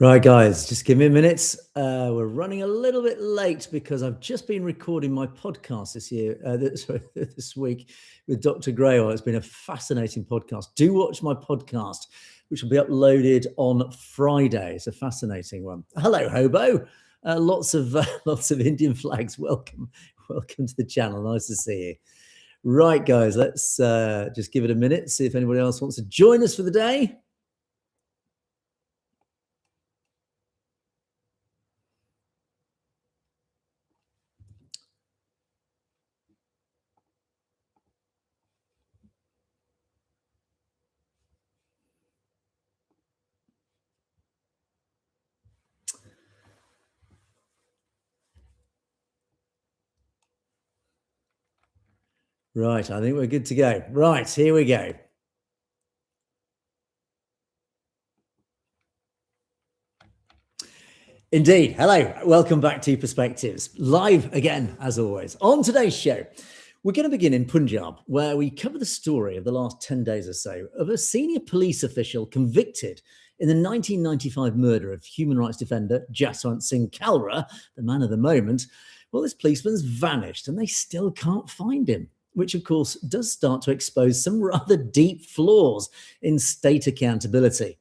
Right, guys, just give me a minute. We're running a little bit late because I've just been recording my podcast this week with Dr. Graywell. It's been a fascinating podcast. Do watch my podcast, which will be uploaded on Friday. It's a fascinating one. Hello, Hobo. Lots of Indian flags. Welcome to the channel. Nice to see you. Right, guys, let's just give it a minute. See if anybody else wants to join us for the day. Right, I think we're good to go. Right, here we go. Indeed. Hello. Welcome back to Perspectives. Live again, as always. On today's show, we're going to begin in Punjab, where we cover the story of the last 10 days or so of a senior police official convicted in the 1995 murder of human rights defender Jaswant Singh Kalra, the man of the moment. Well, this policeman's vanished and they still can't find him, which of course does start to expose some rather deep flaws in state accountability.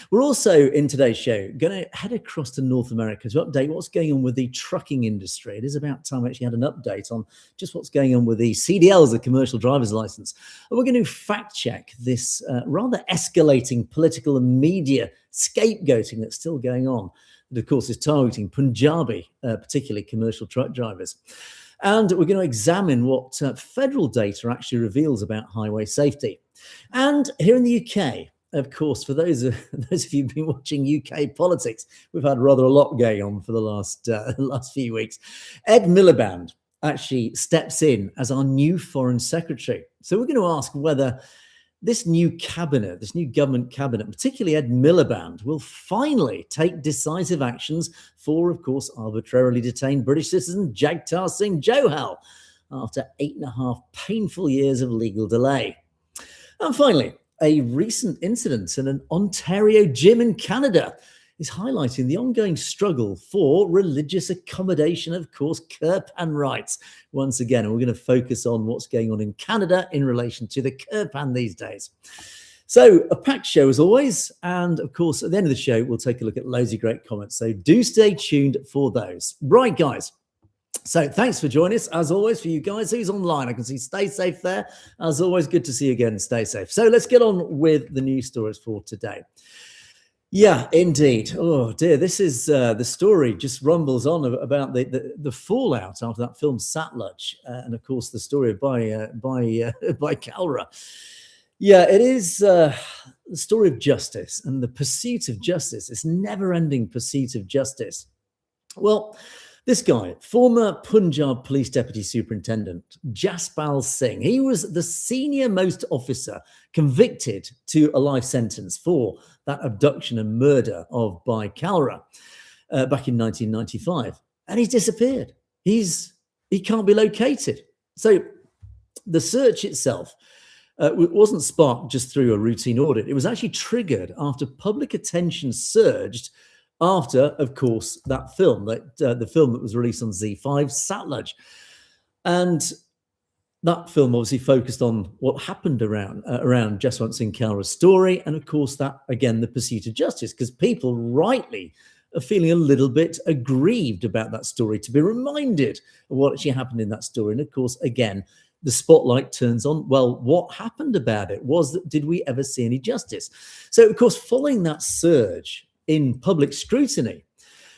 We're also, in today's show, going to head across to North America to update what's going on with the trucking industry. It is about time we actually had an update on just what's going on with the CDLs, the commercial driver's license. And we're going to fact check this rather escalating political and media scapegoating that's still going on. That, of course, is targeting Punjabi, particularly commercial truck drivers. And we're going to examine what federal data actually reveals about highway safety. And here in the UK, of course, for those of you who've been watching UK politics, we've had rather a lot going on for the last few weeks. Ed Miliband actually steps in as our new foreign secretary. So we're going to ask whether this new cabinet, this new government cabinet, particularly Ed Miliband, will finally take decisive actions for, of course, arbitrarily detained British citizen Jagtar Singh Johal after 8.5 painful years of legal delay. And finally, a recent incident in an Ontario gym in Canada is highlighting the ongoing struggle for religious accommodation, of course, Kirpan rights. Once again, we're going to focus on what's going on in Canada in relation to the Kirpan these days. So a packed show as always. And of course, at the end of the show, we'll take a look at loads of great comments. So do stay tuned for those. Right, guys. So thanks for joining us, as always, for you guys who's online. I can see Stay Safe there. As always, good to see you again. Stay safe. So let's get on with the news stories for today. Yeah, indeed. Oh, dear. This is the story just rumbles on about the fallout after that film Satluj. And, of course, the story by Kalra. Yeah, it is the story of justice and the pursuit of justice, this never-ending pursuit of justice. Well, this guy, former Punjab Police Deputy Superintendent Jaspal Singh, he was the senior most officer convicted to a life sentence for that abduction and murder of Bai Kalra back in 1995. And he's disappeared. He can't be located. So the search itself wasn't sparked just through a routine audit. It was actually triggered after public attention surged after, of course, that film, the film that was released on Z5, Satluj. And that film obviously focused on what happened around Jaswant Singh Kalra's story. And of course, that, again, the pursuit of justice, because people rightly are feeling a little bit aggrieved about that story, to be reminded of what actually happened in that story. And of course, again, the spotlight turns on, well, what happened about it? Did we ever see any justice? So, of course, following that surge in public scrutiny,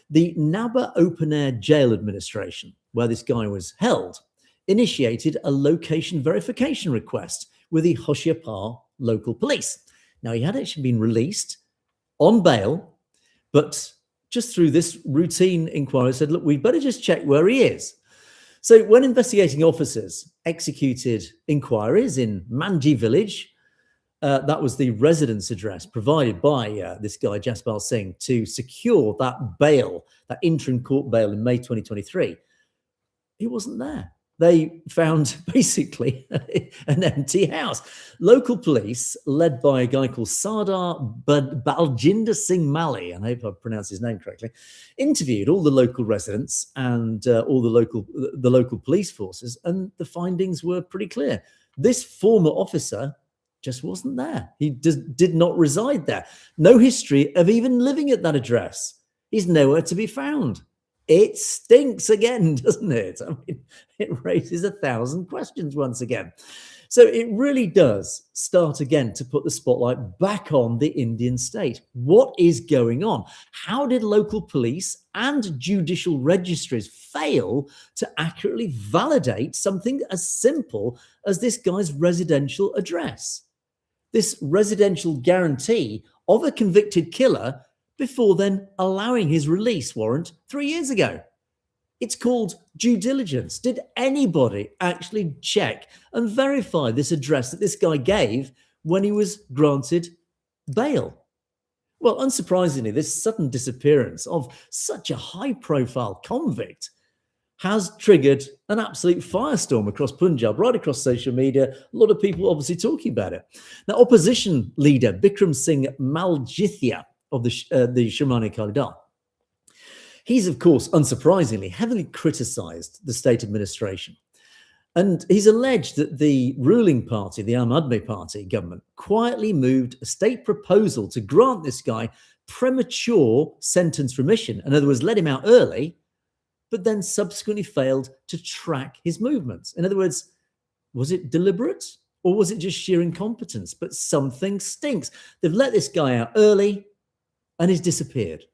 the Nabha Open Air Jail Administration, where this guy was held, initiated a location verification request with the Hoshiarpur local police. Now, he had actually been released on bail, but just through this routine inquiry said, look, we better just check where he is. So when investigating officers executed inquiries in Manji village, that was the residence address provided by this guy, Jaspal Singh, to secure that bail, that interim court bail in May 2023. He wasn't there. They found basically an empty house. Local police, led by a guy called Sardar Baljinder Singh Mali, and I hope I pronounced his name correctly, interviewed all the local residents and all the local police forces, and the findings were pretty clear. This former officer just wasn't there. He did not reside there. No history of even living at that address. He's nowhere to be found. It stinks again, doesn't it? I mean, it raises 1,000 questions once again. So it really does start again to put the spotlight back on the Indian state. What is going on? How did local police and judicial registries fail to accurately validate something as simple as this guy's residential address? This residential guarantee of a convicted killer before then allowing his release warrant 3 years ago. It's called due diligence. Did anybody actually check and verify this address that this guy gave when he was granted bail? Well, unsurprisingly, this sudden disappearance of such a high-profile convict has triggered an absolute firestorm across Punjab, right across social media. A lot of people obviously talking about it. Now, opposition leader Bikram Singh Maljithia of the Shirmani Akali Dal, he's, of course, unsurprisingly, heavily criticised the state administration. And he's alleged that the ruling party, the Aam Aadmi Party government, quietly moved a state proposal to grant this guy premature sentence remission. In other words, let him out early, but then subsequently failed to track his movements. In other words, was it deliberate or was it just sheer incompetence? But something stinks. They've let this guy out early and he's disappeared.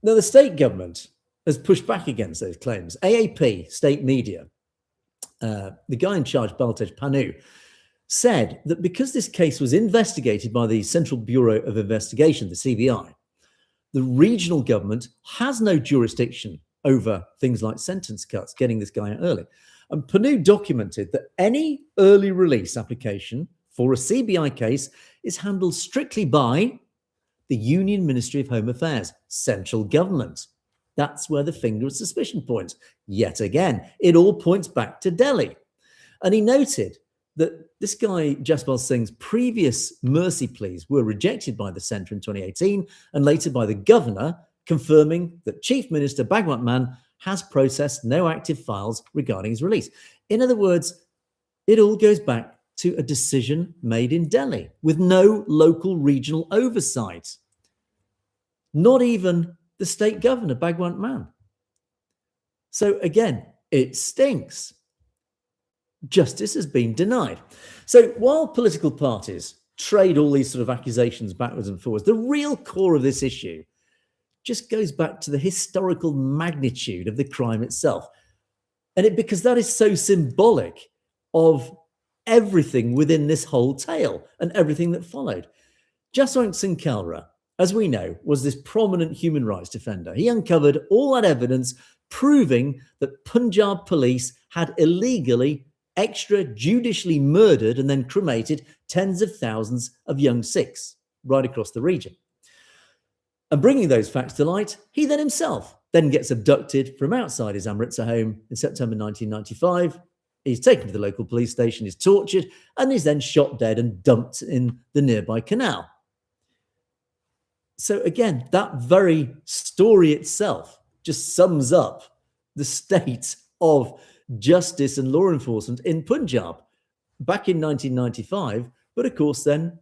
Now, the state government has pushed back against those claims. AAP, state media, the guy in charge, Baltej Panu, said that because this case was investigated by the Central Bureau of Investigation, the CBI, the regional government has no jurisdiction over things like sentence cuts, getting this guy out early. And Panu documented that any early release application for a CBI case is handled strictly by the Union Ministry of Home Affairs, central government. That's where the finger of suspicion points. Yet again, it all points back to Delhi. And he noted that this guy, Jaspal Singh's previous mercy pleas were rejected by the centre in 2018 and later by the governor, confirming that Chief Minister Bhagwant Mann has processed no active files regarding his release. In other words, it all goes back to a decision made in Delhi with no local regional oversight. Not even the state governor, Bhagwant Mann. So again, it stinks. Justice has been denied. So while political parties trade all these sort of accusations backwards and forwards, the real core of this issue just goes back to the historical magnitude of the crime itself. And because that is so symbolic of everything within this whole tale and everything that followed. Jaswant Singh Kalra, as we know, was this prominent human rights defender. He uncovered all that evidence proving that Punjab police had illegally extrajudicially murdered and then cremated tens of thousands of young Sikhs right across the region. And bringing those facts to light, he then himself then gets abducted from outside his Amritsar home in September 1995. He's taken to the local police station, is tortured, and is then shot dead and dumped in the nearby canal. So again, that very story itself just sums up the state of justice and law enforcement in Punjab back in 1995, but of course then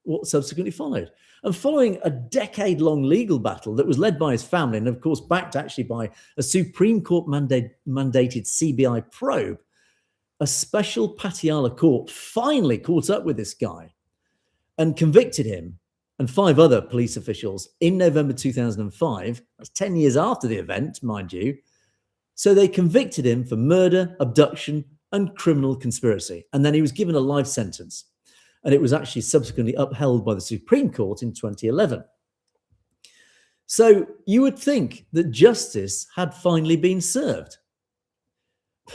what subsequently followed. And following a decade-long legal battle that was led by his family and of course backed actually by a Supreme Court mandated CBI probe, a special Patiala court finally caught up with this guy and convicted him and 5 other police officials in November 2005. That's 10 years after the event, mind you. So they convicted him for murder, abduction, and criminal conspiracy. And then he was given a life sentence. And it was actually subsequently upheld by the Supreme Court in 2011. So you would think that justice had finally been served.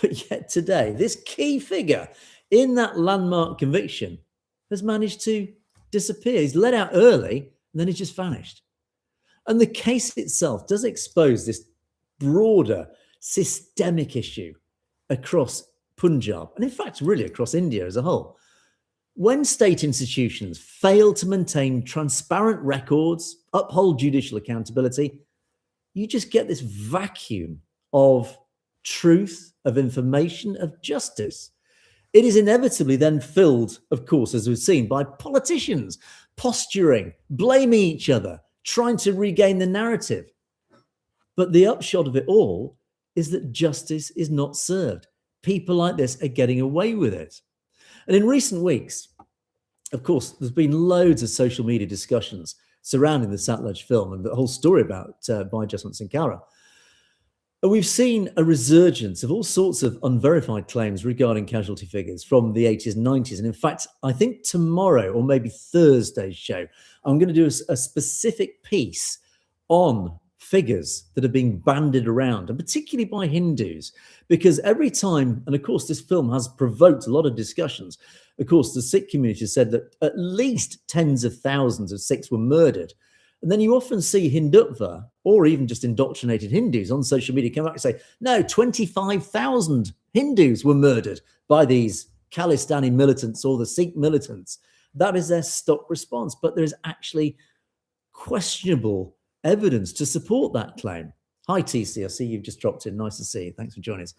But yet today, this key figure in that landmark conviction has managed to disappear. He's let out early and then he's just vanished. And the case itself does expose this broader systemic issue across Punjab, and in fact, really across India as a whole. When state institutions fail to maintain transparent records, uphold judicial accountability, you just get this vacuum of truth, of information, of justice. It is inevitably then filled, of course, as we've seen, by politicians posturing, blaming each other, trying to regain the narrative. But the upshot of it all is that justice is not served. People like this are getting away with it. And in recent weeks, of course, there's been loads of social media discussions surrounding the Satluj film and the whole story about by Jaswant Singh Kalra. And we've seen a resurgence of all sorts of unverified claims regarding casualty figures from the 80s and 90s. And in fact, I think tomorrow or maybe Thursday's show, I'm going to do a specific piece on figures that are being bandied around, and particularly by Hindus, because every time, and of course this film has provoked a lot of discussions. Of course, the Sikh community said that at least tens of thousands of Sikhs were murdered. And then you often see Hindutva or even just indoctrinated Hindus on social media come back and say, no, 25,000 Hindus were murdered by these Khalistani militants or the Sikh militants. That is their stock response. But there is actually questionable evidence to support that claim. Hi, TC. I see you've just dropped in. Nice to see you. Thanks for joining us.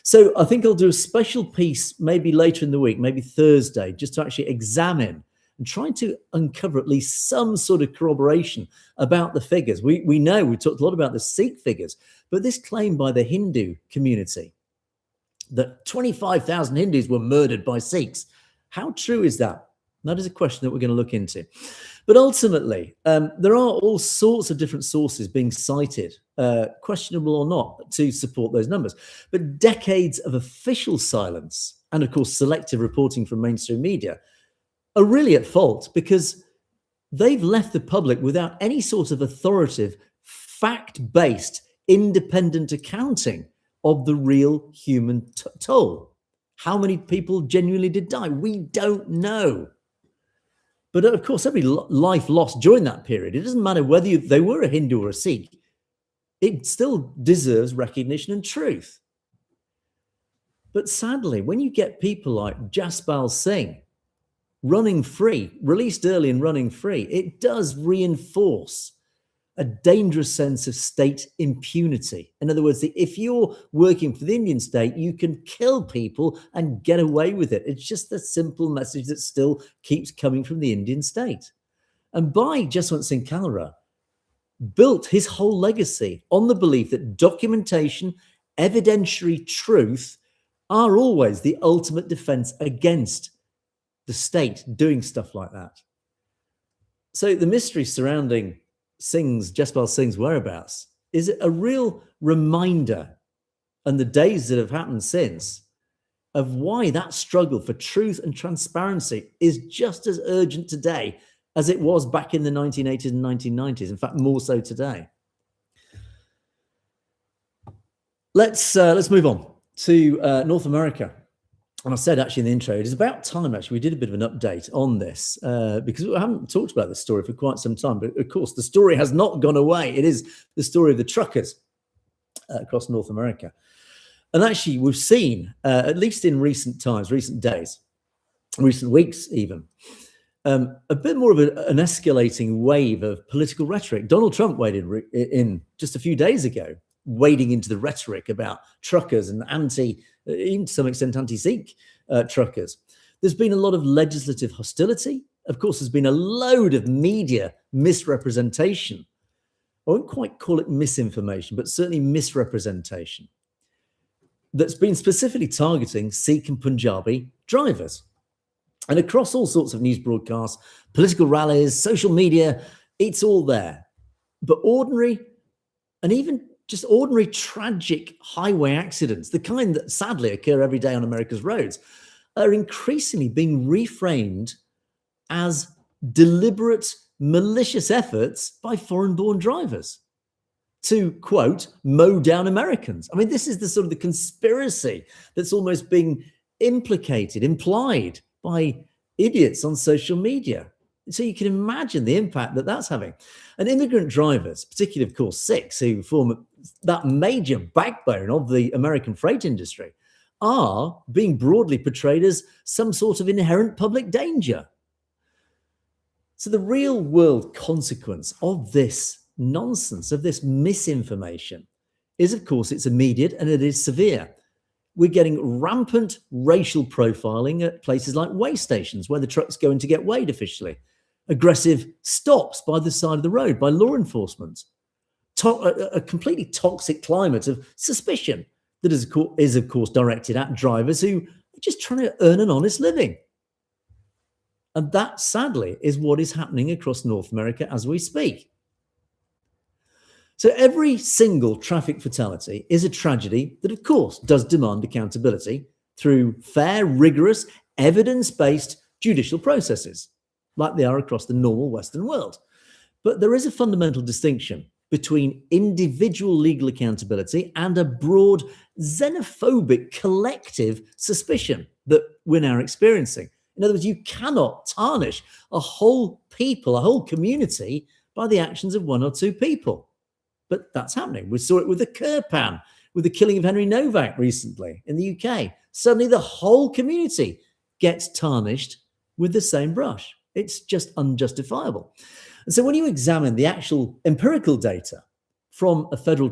So I think I'll do a special piece maybe later in the week, maybe Thursday, just to actually examine and trying to uncover at least some sort of corroboration about the figures. We know, we talked a lot about the Sikh figures, but this claim by the Hindu community that 25,000 Hindus were murdered by Sikhs, how true is that? That is a question that we're going to look into. But ultimately, there are all sorts of different sources being cited, questionable or not, to support those numbers. But decades of official silence and, of course, selective reporting from mainstream media are really at fault because they've left the public without any sort of authoritative, fact-based, independent accounting of the real human toll. How many people genuinely did die? We don't know. But of course, every life lost during that period, it doesn't matter whether they were a Hindu or a Sikh, it still deserves recognition and truth. But sadly, when you get people like Jaswant Singh running free, released early and running free, it does reinforce a dangerous sense of state impunity. In other words, if you're working for the Indian state, you can kill people and get away with it. It's just the simple message that still keeps coming from the Indian state. And by Jaswant Singh Kalra built his whole legacy on the belief that documentation, evidentiary truth are always the ultimate defense against the state doing stuff like that. So the mystery surrounding Jaswant Singh's whereabouts is a real reminder, and the days that have happened since, of why that struggle for truth and transparency is just as urgent today as it was back in the 1980s and 1990s. In fact, more so today. Let's move on to North America. And I said actually in the intro, it is about time actually we did a bit of an update on this because we haven't talked about this story for quite some time. But of course, the story has not gone away. It is the story of the truckers across North America. And actually, we've seen, at least in recent times, recent days, recent weeks even, a bit more of an escalating wave of political rhetoric. Donald Trump waded in just a few days ago, wading into the rhetoric about truckers and even to some extent, anti-Sikh truckers. There's been a lot of legislative hostility. Of course, there's been a load of media misrepresentation. I won't quite call it misinformation, but certainly misrepresentation that's been specifically targeting Sikh and Punjabi drivers. And across all sorts of news broadcasts, political rallies, social media, it's all there. But ordinary and even just ordinary tragic highway accidents, the kind that sadly occur every day on America's roads, are increasingly being reframed as deliberate, malicious efforts by foreign-born drivers to, quote, mow down Americans. I mean, this is the sort of the conspiracy that's almost being implied by idiots on social media. So you can imagine the impact that that's having. And immigrant drivers, particularly, of course, Sikhs, who form that major backbone of the American freight industry, are being broadly portrayed as some sort of inherent public danger. So the real world consequence of this nonsense, of this misinformation, is, of course, it's immediate and it is severe. We're getting rampant racial profiling at places like weigh stations where the truck's going to get weighed officially, aggressive stops by the side of the road by law enforcement, a completely toxic climate of suspicion that is, of course, directed at drivers who are just trying to earn an honest living. And that, sadly, is what is happening across North America as we speak. So every single traffic fatality is a tragedy that, of course, does demand accountability through fair, rigorous, evidence-based judicial processes, like they are across the normal Western world. But there is a fundamental distinction between individual legal accountability and a broad xenophobic collective suspicion that we're now experiencing. In other words, you cannot tarnish a whole people, a whole community by the actions of one or two people. But that's happening. We saw it with the Kirpan, with the killing of Henry Novak recently in the UK. Suddenly the whole community gets tarnished with the same brush. It's just unjustifiable. And so when you examine the actual empirical data from the Federal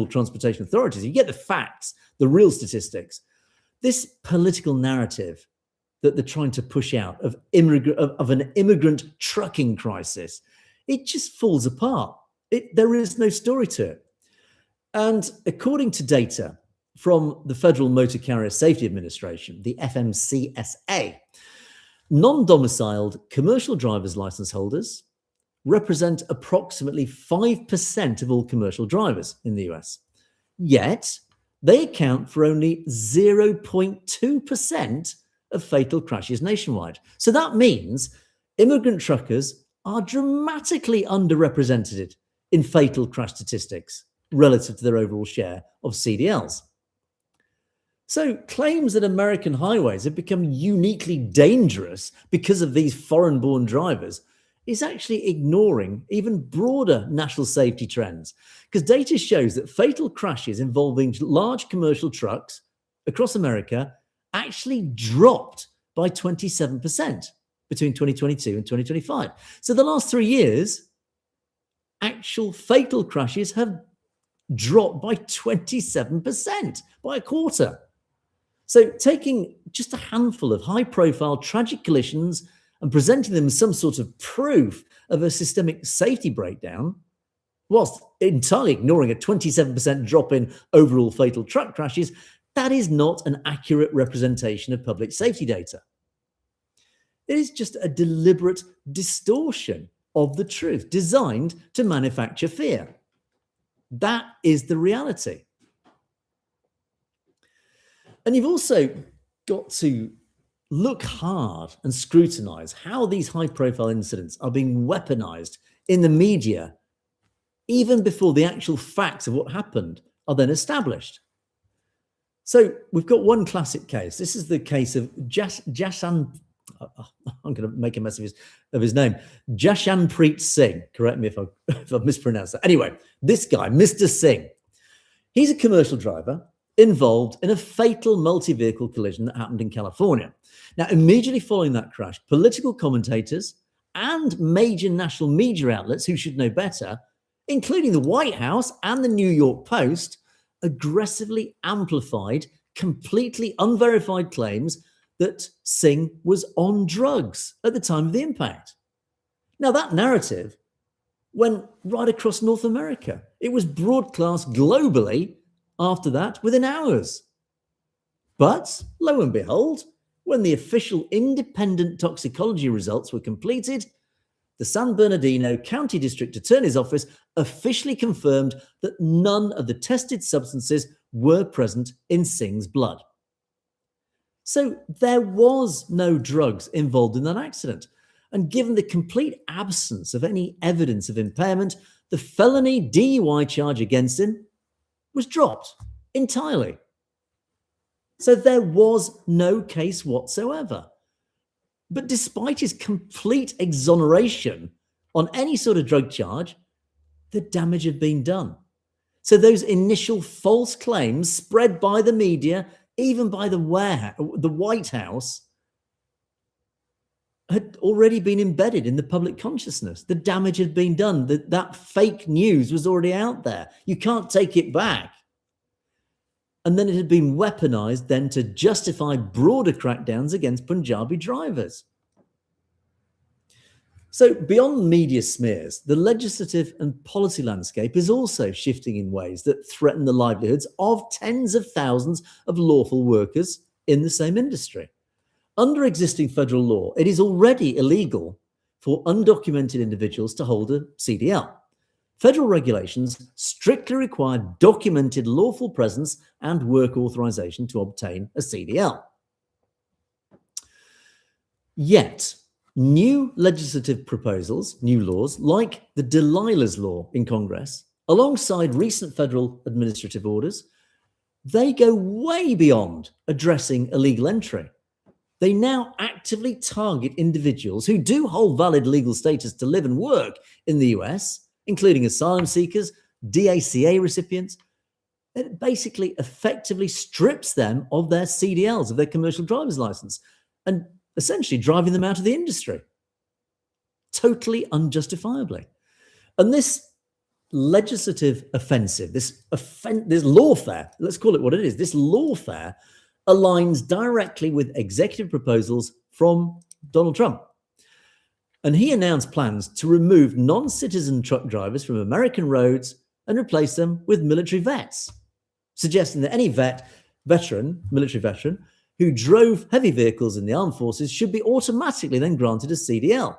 Transportation Authorities, you get the facts, the real statistics. This political narrative that they're trying to push out of an immigrant trucking crisis, it just falls apart. There is no story to it. And according to data from the Federal Motor Carrier Safety Administration, the FMCSA, non-domiciled commercial driver's license holders represent approximately 5% of all commercial drivers in the US. Yet, they account for only 0.2% of fatal crashes nationwide. So that means immigrant truckers are dramatically underrepresented in fatal crash statistics relative to their overall share of CDLs. So claims that American highways have become uniquely dangerous because of these foreign-born drivers is actually ignoring even broader national safety trends, because data shows that fatal crashes involving large commercial trucks across America actually dropped by 27% between 2022 and 2025. So the last 3 years, actual fatal crashes have dropped by 27%, by a quarter. So taking just a handful of high-profile tragic collisions and presenting them as some sort of proof of a systemic safety breakdown, whilst entirely ignoring a 27% drop in overall fatal truck crashes, that is not an accurate representation of public safety data. It is just a deliberate distortion of the truth designed to manufacture fear. That is the reality. And you've also got to look hard and scrutinize how these high-profile incidents are being weaponized in the media, even before the actual facts of what happened are then established. So we've got one classic case. This is the case of Jashan. I'm going to make a mess of his name. Jashanpreet Singh. Correct me if I've mispronounced that. Anyway, this guy, Mr. Singh, he's a commercial driver involved in a fatal multi-vehicle collision that happened in California. Now, immediately following that crash, political commentators and major national media outlets who should know better, including the White House and the New York Post, aggressively amplified completely unverified claims that Singh was on drugs at the time of the impact. Now, that narrative went right across North America. It was broadcast globally after that within hours. But lo and behold, when the official independent toxicology results were completed, the San Bernardino County District Attorney's Office officially confirmed that none of the tested substances were present in Singh's blood. So there was no drugs involved in that accident. And given the complete absence of any evidence of impairment, the felony DUI charge against him was dropped entirely. So there was no case whatsoever. But despite his complete exoneration on any sort of drug charge, the damage had been done. So those initial false claims spread by the media, even by the White House, had already been embedded in the public consciousness. The damage had been done. That fake news was already out there. You can't take it back. And then it had been weaponized then to justify broader crackdowns against Punjabi drivers. So beyond media smears, the legislative and policy landscape is also shifting in ways that threaten the livelihoods of tens of thousands of lawful workers in the same industry. Under existing federal law, it is already illegal for undocumented individuals to hold a CDL. Federal regulations strictly require documented lawful presence and work authorization to obtain a CDL. Yet, new legislative proposals, new laws, like the Delilah's Law in Congress, alongside recent federal administrative orders, they go way beyond addressing illegal entry. They now actively target individuals who do hold valid legal status to live and work in the US, including asylum seekers, DACA recipients. It basically effectively strips them of their CDLs, of their commercial driver's license, and essentially driving them out of the industry. Totally unjustifiably. And this legislative offensive, this lawfare, let's call it what it is, this lawfare aligns directly with executive proposals from Donald Trump. And he announced plans to remove non-citizen truck drivers from American roads and replace them with military vets, suggesting that any military veteran, who drove heavy vehicles in the armed forces should be automatically then granted a CDL.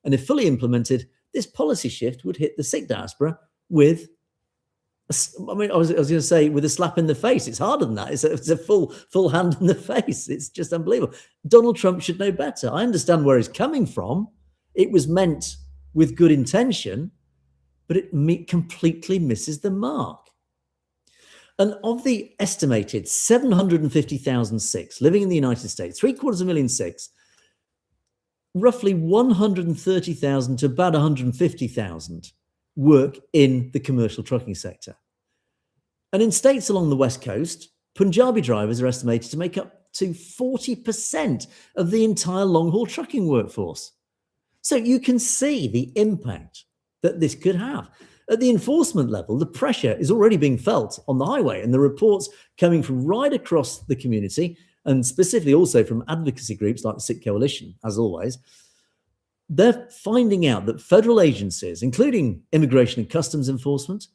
And if fully implemented, this policy shift would hit the Sikh diaspora with I was going to say with a slap in the face. It's harder than that. It's a full hand in the face. It's just unbelievable. Donald Trump should know better. I understand where he's coming from. It was meant with good intention, but it completely misses the mark. And of the estimated 750,000 Sikhs living in the United States, 750,000 Sikhs, roughly 130,000 to about 150,000 work in the commercial trucking sector. And in states along the West Coast, Punjabi drivers are estimated to make up to 40% of the entire long-haul trucking workforce. So you can see the impact that this could have. At the enforcement level, the pressure is already being felt on the highway, and the reports coming from right across the community, and specifically also from advocacy groups like the Sikh Coalition, as always, they're finding out that federal agencies, including Immigration and Customs Enforcement,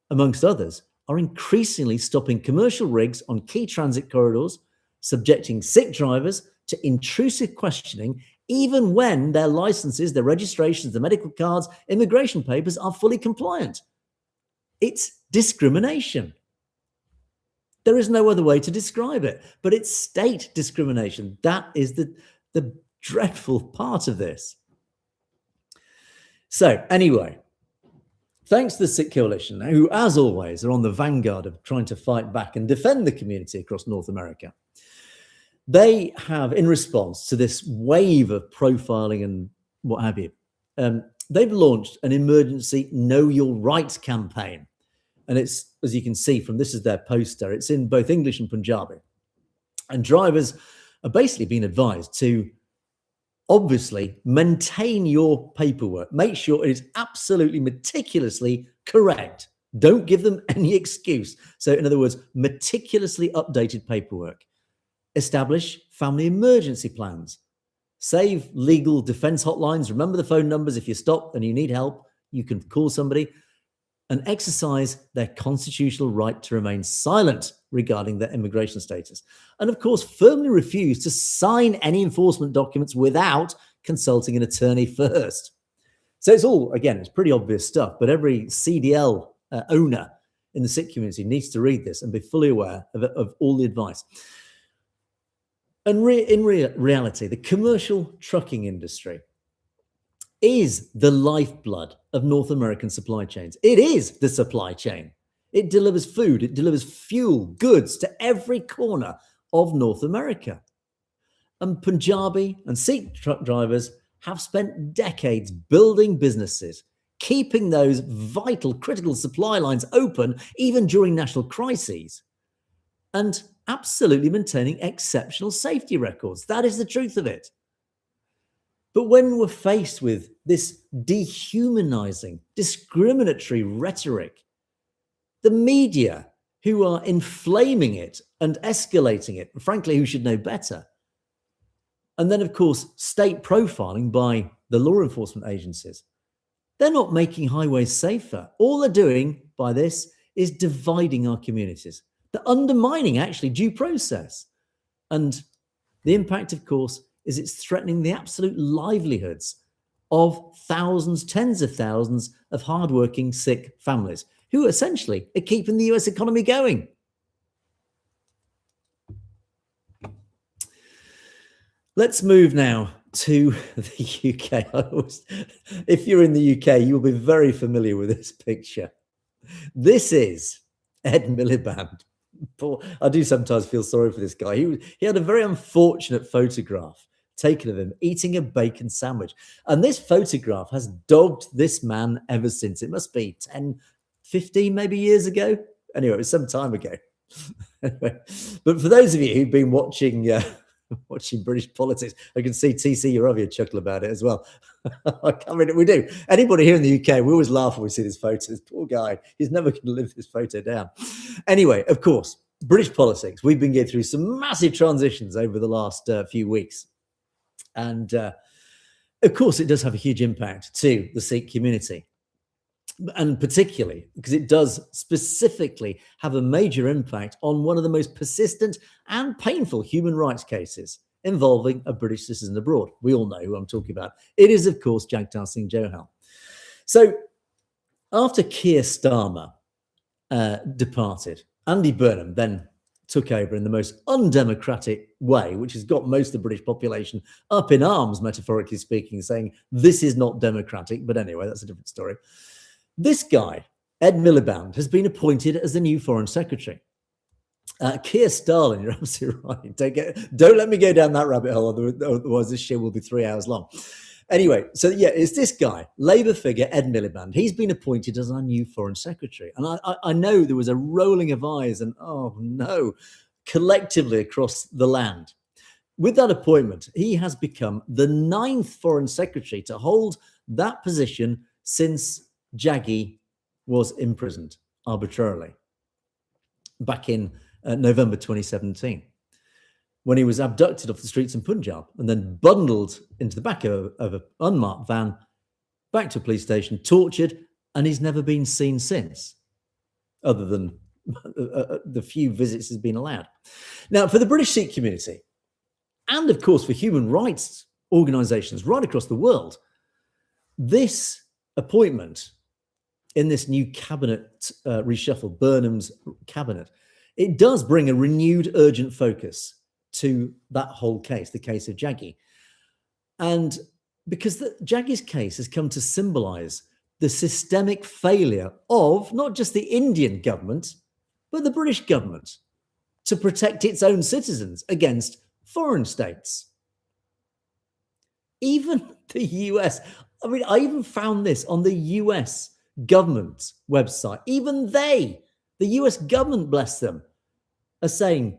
amongst others, are increasingly stopping commercial rigs on key transit corridors, subjecting Sikh drivers to intrusive questioning, even when their licenses, their registrations, their medical cards, immigration papers are fully compliant. It's discrimination. There is no other way to describe it, but it's state discrimination. That is the dreadful part of this. So anyway, thanks to the Sikh Coalition, who, as always, are on the vanguard of trying to fight back and defend the community across North America. They have, in response to this wave of profiling and what have you, they've launched an emergency Know Your Rights campaign. And it's, as you can see from this is their poster, it's in both English and Punjabi. And drivers are basically being advised to obviously maintain your paperwork. Make sure it is absolutely meticulously correct. Don't give them any excuse. So in other words, meticulously updated paperwork. Establish family emergency plans. Save legal defense hotlines. Remember the phone numbers. If you stop and you need help, you can call somebody. And exercise their constitutional right to remain silent regarding their immigration status. And of course, firmly refuse to sign any enforcement documents without consulting an attorney first. So it's all, again, it's pretty obvious stuff, but every CDL owner in the Sikh community needs to read this and be fully aware of all the advice. And in reality, the commercial trucking industry is the lifeblood of North American supply chains. It is the supply chain. It delivers food, it delivers fuel, goods to every corner of North America. And Punjabi and Sikh truck drivers have spent decades building businesses, keeping those vital, critical supply lines open even during national crises, and absolutely maintaining exceptional safety records. That is the truth of it. But when we're faced with this dehumanizing, discriminatory rhetoric, the media, who are inflaming it and escalating it, frankly, who should know better, and then, of course, state profiling by the law enforcement agencies, they're not making highways safer. All they're doing by this is dividing our communities. They're undermining, actually, due process. And the impact, of course, is it's threatening the absolute livelihoods of thousands, tens of thousands of hardworking Sikh families who essentially are keeping the US economy going. Let's move now to the UK. If you're in the UK, you'll be very familiar with this picture. This is Ed Miliband. I do sometimes feel sorry for this guy. He had a very unfortunate photograph taken of him eating a bacon sandwich. And this photograph has dogged this man ever since. It must be 10, 15 maybe years ago. Anyway, it was some time ago. Anyway, but for those of you who've been watching British politics, I can see TC Eurovia chuckle about it as well. I mean, we do. Anybody here in the UK, we always laugh when we see this photo. This poor guy, he's never going to live this photo down. Anyway, of course, British politics, we've been going through some massive transitions over the last few weeks. And of course, it does have a huge impact to the Sikh community. And particularly because it does specifically have a major impact on one of the most persistent and painful human rights cases involving a British citizen abroad. We all know who I'm talking about. It is, of course, Jagtar Singh Johal. So after Keir Starmer departed, Andy Burnham then took over in the most undemocratic way, which has got most of the British population up in arms, metaphorically speaking, saying this is not democratic. But anyway, that's a different story. This guy, Ed Miliband, has been appointed as the new Foreign Secretary. Keir Starmer, you're absolutely right. Don't let me go down that rabbit hole, otherwise this show will be 3 hours long. Anyway, so yeah, it's this guy, Labour figure, Ed Miliband. He's been appointed as our new Foreign Secretary. And I know there was a rolling of eyes and, oh no, collectively across the land. With that appointment, he has become the 9th Foreign Secretary to hold that position since Jaggi was imprisoned arbitrarily back in November 2017, when he was abducted off the streets in Punjab and then bundled into the back of an unmarked van, back to a police station, tortured, and he's never been seen since, other than the few visits he's been allowed. Now, for the British Sikh community, and of course for human rights organisations right across the world, this appointment in this new cabinet reshuffle, Burnham's cabinet, it does bring a renewed urgent focus to that whole case, the case of Jaggi. And because Jaggi's case has come to symbolise the systemic failure of not just the Indian government, but the British government to protect its own citizens against foreign states. Even the US, I mean, I even found this on the US government website. Even they, the US government, bless them, are saying,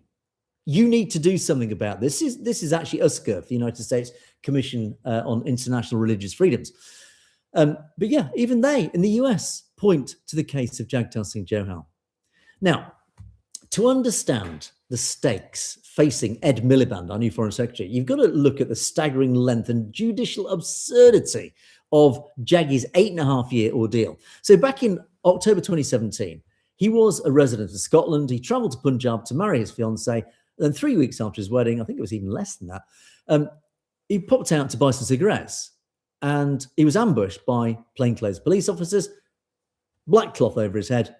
you need to do something about this. This is actually USCIRF, the United States Commission on International Religious Freedoms. But yeah, even they in the US point to the case of Jagtar Singh Johal. Now, to understand the stakes facing Ed Miliband, our new Foreign Secretary, you've got to look at the staggering length and judicial absurdity of Jaggi's 8.5-year ordeal. So back in October 2017, he was a resident of Scotland. He travelled to Punjab to marry his fiancée. Then 3 weeks after his wedding, I think it was even less than that, he popped out to buy some cigarettes. And he was ambushed by plainclothes police officers, black cloth over his head,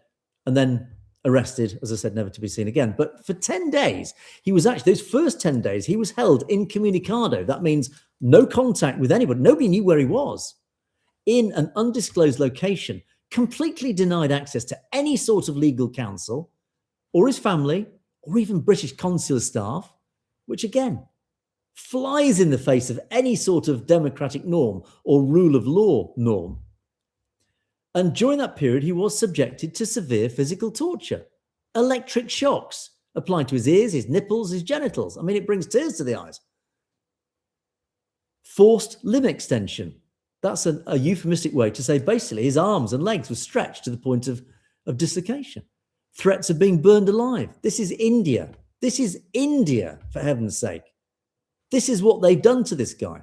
and then arrested, as I said, never to be seen again. But for 10 days, he was actually, those first 10 days, he was held incommunicado. That means no contact with anybody. Nobody knew where he was, in an undisclosed location, completely denied access to any sort of legal counsel or his family or even British consular staff, which again flies in the face of any sort of democratic norm or rule of law norm. And during that period, he was subjected to severe physical torture, electric shocks applied to his ears, his nipples, his genitals. I mean, it brings tears to the eyes. Forced limb extension. That's a euphemistic way to say basically his arms and legs were stretched to the point of dislocation. Threats of being burned alive. This is India. This is India, for heaven's sake. This is what they've done to this guy.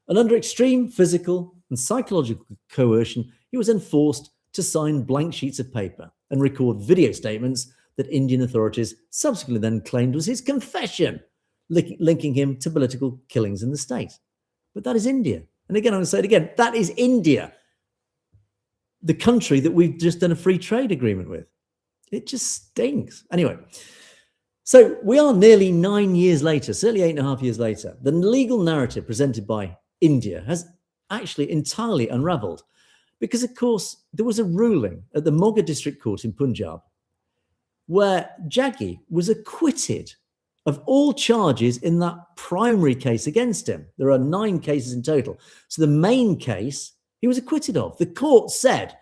And under extreme physical and psychological coercion, he was then forced to sign blank sheets of paper and record video statements that Indian authorities subsequently then claimed was his confession, linking him to political killings in the state. But that is India. And again, I'm going to say it again, that is India, the country that we've just done a free trade agreement with. It just stinks. Anyway, so we are nearly 9 years later, certainly 8.5 years later. The legal narrative presented by India has actually entirely unraveled because, of course, there was a ruling at the Moga District Court in Punjab where Jaggi was acquitted of all charges in that primary case against him. There are 9 cases in total. So the main case he was acquitted of. The court said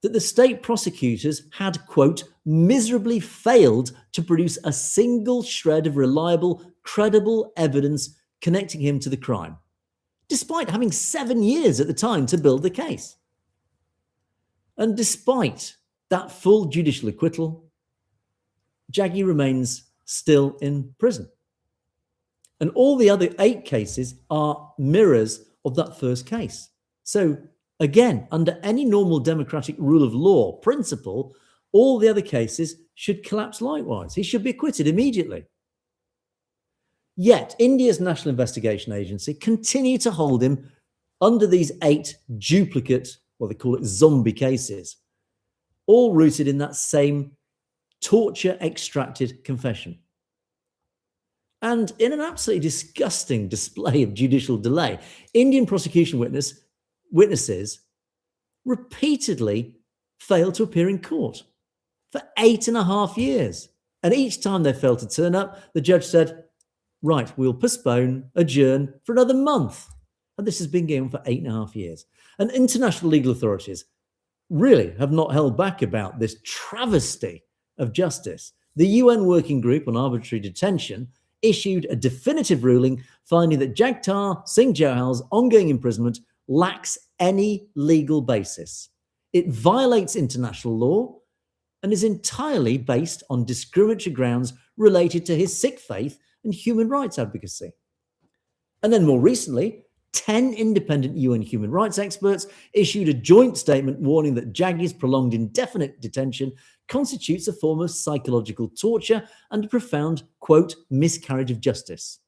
that the state prosecutors had, quote, miserably failed to produce a single shred of reliable, credible evidence connecting him to the crime, despite having 7 years at the time to build the case. And despite that full judicial acquittal, Jaggi remains still in prison. And all the other 8 cases are mirrors of that first case. So again, under any normal democratic rule of law principle, all the other cases should collapse likewise. He should be acquitted immediately. Yet India's National Investigation Agency continue to hold him under these 8 duplicate, what they call it, zombie cases, all rooted in that same torture-extracted confession. And in an absolutely disgusting display of judicial delay, Indian prosecution witnesses repeatedly failed to appear in court for 8.5 years. And each time they failed to turn up, the judge said, right, we'll postpone, adjourn for another month. And this has been going on for 8.5 years. And international legal authorities really have not held back about this travesty of justice. The UN Working Group on Arbitrary Detention issued a definitive ruling finding that Jagtar Singh Johal's ongoing imprisonment lacks any legal basis. It violates international law and is entirely based on discriminatory grounds related to his Sikh faith and human rights advocacy. And then more recently, 10 independent UN human rights experts issued a joint statement warning that Jaggi's prolonged indefinite detention constitutes a form of psychological torture and a profound, quote, miscarriage of justice.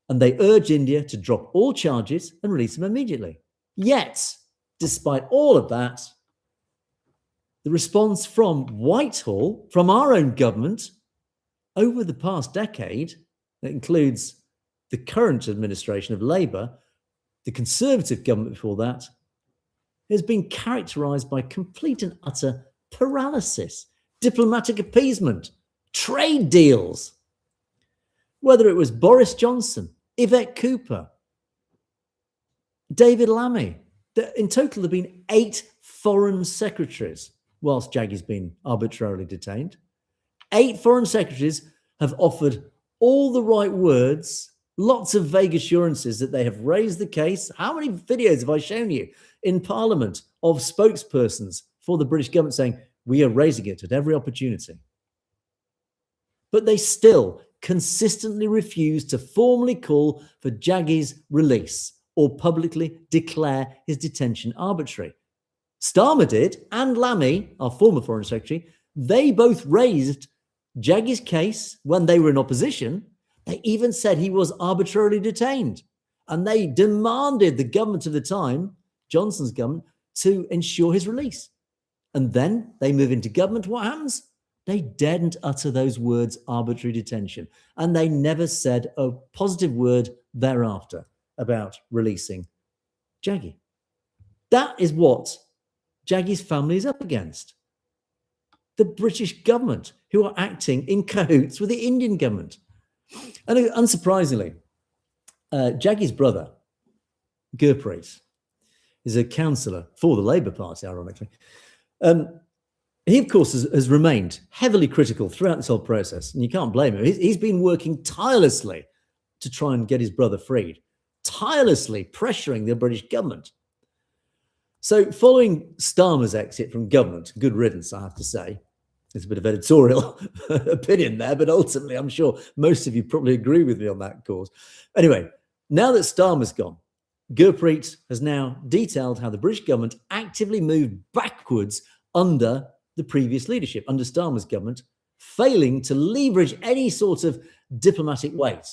And they urged India to drop all charges and release him immediately. Yet, despite all of that, the response from Whitehall, from our own government, over the past decade, that includes the current administration of Labour, the Conservative government before that, has been characterised by complete and utter paralysis, diplomatic appeasement, trade deals. Whether it was Boris Johnson, Yvette Cooper, David Lammy, in total there have been 8 foreign secretaries whilst Jaggi's been arbitrarily detained. 8 foreign secretaries have offered all the right words, lots of vague assurances that they have raised the case. How many videos have I shown you in Parliament of spokespersons for the British government saying, we are raising it at every opportunity? But they still consistently refuse to formally call for Jaggi's release or publicly declare his detention arbitrary. Starmer did, and Lammy, our former Foreign Secretary, they both raised Jaggi's case when they were in opposition. They even said he was arbitrarily detained. And they demanded the government of the time, Johnson's government, to ensure his release. And then they move into government. What happens? They daren't utter those words, arbitrary detention. And they never said a positive word thereafter about releasing Jaggi. That is what Jaggi's family is up against. The British government, who are acting in cahoots with the Indian government. And unsurprisingly, Jaggi's brother, Gurpreet, is a councillor for the Labour Party, ironically. He, of course, has remained heavily critical throughout this whole process, and you can't blame him. He's been working tirelessly to try and get his brother freed, tirelessly pressuring the British government. So following Starmer's exit from government, good riddance, I have to say. There's a bit of editorial opinion there, but ultimately I'm sure most of you probably agree with me on that cause. Anyway, now that Starmer's gone, Gurpreet has now detailed how the British government actively moved backwards under the previous leadership, under Starmer's government, failing to leverage any sort of diplomatic weight,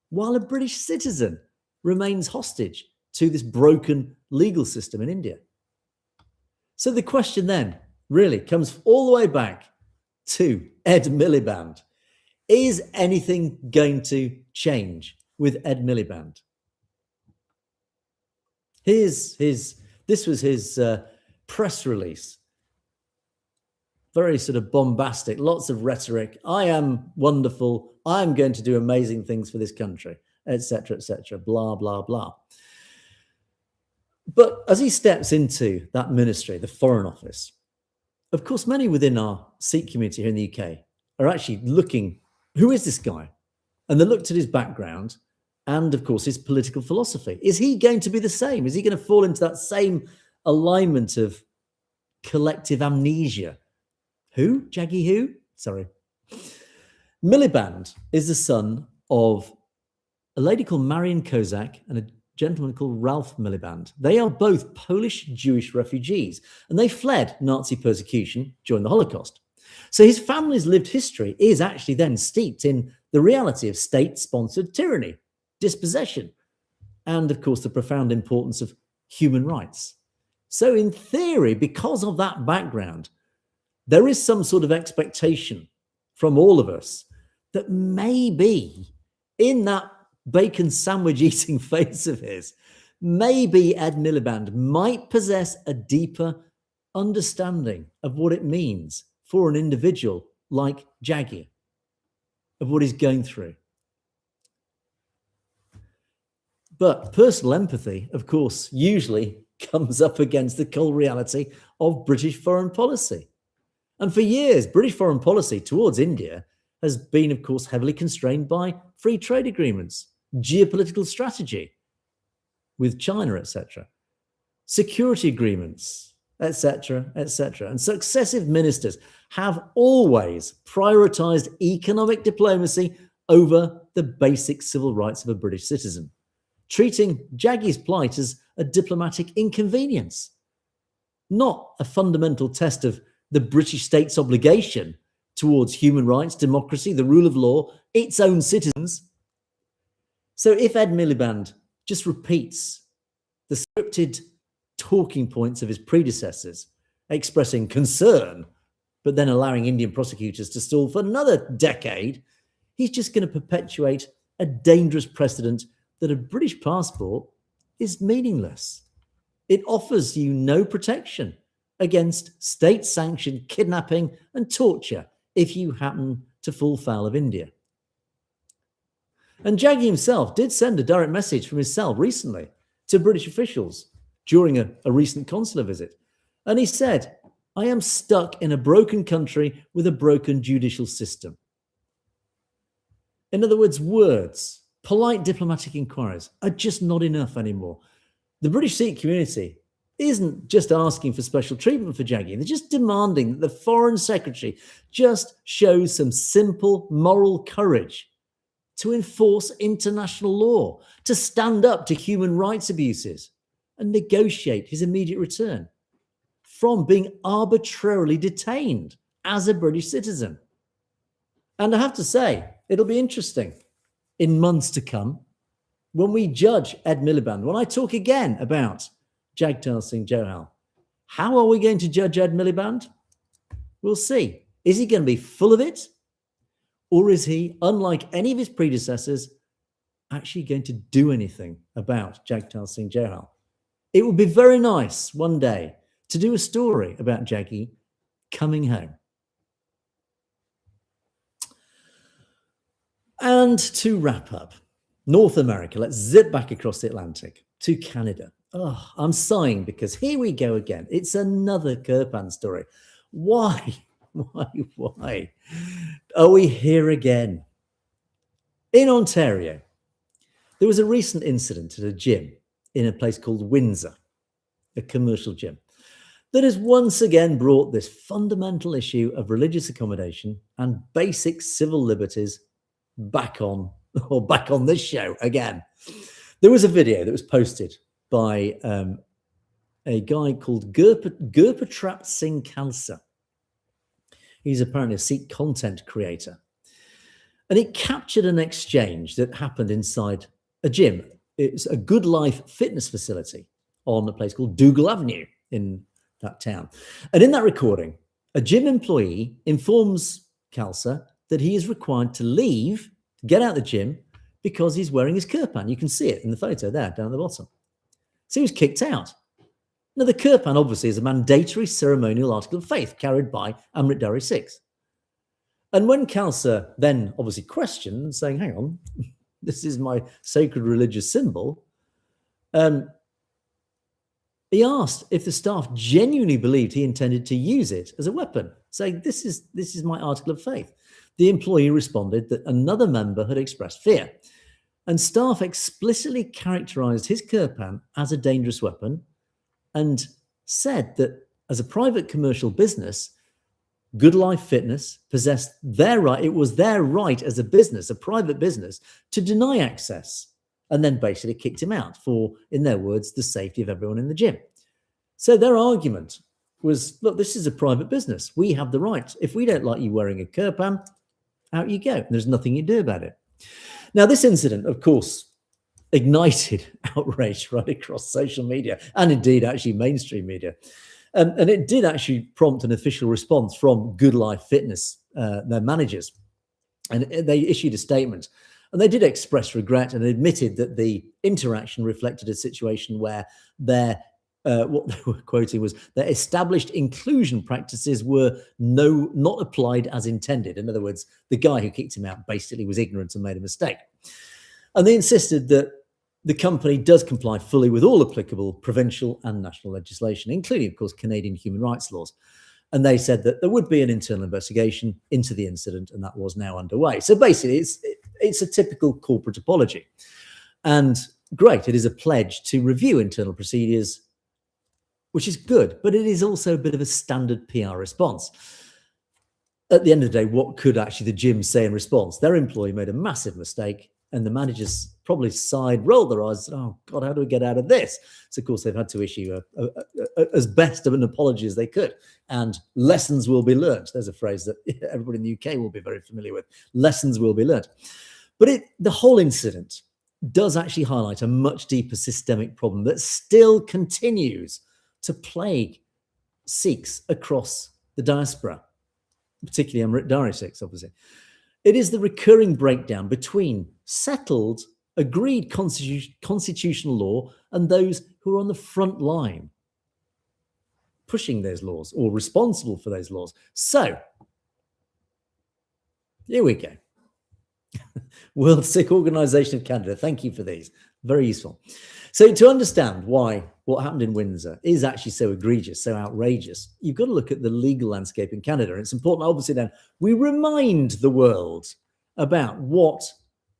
while a British citizen remains hostage to this broken legal system in India. So the question then really comes all the way back to Ed Miliband. Is anything going to change with Ed Miliband? This was his press release. Very sort of bombastic, lots of rhetoric. I am wonderful. I'm going to do amazing things for this country, etc., blah, blah, blah. But as he steps into that ministry, the Foreign Office, of course, many within our Sikh community here in the UK are actually looking, who is this guy? And they looked at his background and, of course, his political philosophy. Is he going to be the same? Is he going to fall into that same alignment of collective amnesia? Who? Jaggi who? Sorry. Miliband is the son of a lady called Marian Kozak and a gentleman called Ralph Miliband. They are both Polish Jewish refugees, and they fled Nazi persecution during the Holocaust. So his family's lived history is actually then steeped in the reality of state-sponsored tyranny, dispossession, and of course the profound importance of human rights. So in theory, because of that background, there is some sort of expectation from all of us that maybe in that bacon sandwich eating face of his, maybe Ed Miliband might possess a deeper understanding of what it means for an individual like Jaggi, of what he's going through. But personal empathy, of course, usually comes up against the cold reality of British foreign policy. And for years, British foreign policy towards India has been, of course, heavily constrained by free trade agreements, geopolitical strategy with China, etc., security agreements, etc., etc. And successive ministers have always prioritized economic diplomacy over the basic civil rights of a British citizen, treating Jaggi's plight as a diplomatic inconvenience, not a fundamental test of the British state's obligation towards human rights, democracy, the rule of law, its own citizens. So if Ed Miliband just repeats the scripted talking points of his predecessors, expressing concern, but then allowing Indian prosecutors to stall for another decade, he's just going to perpetuate a dangerous precedent that a British passport is meaningless. It offers you no protection against state-sanctioned kidnapping and torture if you happen to fall foul of India. And Jaggi himself did send a direct message from his cell recently to British officials during a recent consular visit. And he said, I am stuck in a broken country with a broken judicial system. In other words, words, polite diplomatic inquiries are just not enough anymore. The British Sikh community isn't just asking for special treatment for Jaggi. They're just demanding that the Foreign Secretary just shows some simple moral courage to enforce international law, to stand up to human rights abuses and negotiate his immediate return from being arbitrarily detained as a British citizen. And I have to say, it'll be interesting in months to come when we judge Ed Miliband, when I talk again about Jagtar Singh Johal. How are we going to judge Ed Miliband? We'll see. Is he going to be full of it? Or is he, unlike any of his predecessors, actually going to do anything about Jagtar Singh Johal? It would be very nice one day to do a story about Jaggi coming home. And to wrap up, North America, let's zip back across the Atlantic to Canada. Oh, I'm sighing because here we go again. It's another Kirpan story. Why? Why are we here again? In Ontario, there was a recent incident at a gym in a place called Windsor, a commercial gym, that has once again brought this fundamental issue of religious accommodation and basic civil liberties back on, or back on this show again. There was a video that was posted by a guy called Gurpatrat Singh Khalsa. He's apparently a Sikh content creator. And it captured an exchange that happened inside a gym. It's a Good Life fitness facility on a place called Dougal Avenue in that town. And in that recording, a gym employee informs Khalsa that he is required to leave, get out of the gym, because he's wearing his kirpan. You can see it in the photo there, down at the bottom. So he was kicked out. Now, the kirpan obviously is a mandatory ceremonial article of faith carried by Amritdhari Sikhs. And when Khalsa then obviously questioned, saying, hang on, this is my sacred religious symbol, he asked if the staff genuinely believed he intended to use it as a weapon, saying, this is my article of faith. The employee responded that another member had expressed fear, and staff explicitly characterized his kirpan as a dangerous weapon and said that as a private commercial business, Good Life Fitness possessed their right. It was their right as a business, a private business, to deny access, and then basically kicked him out for, in their words, the safety of everyone in the gym. So their argument was, look, this is a private business. We have the right. If we don't like you wearing a kirpan, out you go. There's nothing you do about it. Now, this incident, of course, ignited outrage right across social media and indeed actually mainstream media. And it did actually prompt an official response from Good Life Fitness, their managers. And they issued a statement. And they did express regret and admitted that the interaction reflected a situation where what they were quoting was their established inclusion practices were not applied as intended. In other words, the guy who kicked him out basically was ignorant and made a mistake. And they insisted that the company does comply fully with all applicable provincial and national legislation, including, of course, Canadian human rights laws. And they said that there would be an internal investigation into the incident, and that was now underway. So basically, it's a typical corporate apology. And great, it is a pledge to review internal procedures, which is good, but it is also a bit of a standard PR response. At the end of the day, what could actually the gym say in response? Their employee made a massive mistake, and the managers probably sighed, rolled their eyes, said, oh, God, how do we get out of this? So, of course, they've had to issue as best of an apology as they could. And lessons will be learned. There's a phrase that everybody in the UK will be very familiar with. Lessons will be learned. But the whole incident does actually highlight a much deeper systemic problem that still continues to plague Sikhs across the diaspora, particularly Amritdhari Sikhs, obviously. It is the recurring breakdown between settled, agreed constitutional law and those who are on the front line pushing those laws or responsible for those laws. So, here we go. World Sikh Organization of Canada, thank you for these. Very useful. So to understand why what happened in Windsor is actually so egregious, so outrageous, you've got to look at the legal landscape in Canada. And it's important, obviously, then we remind the world about what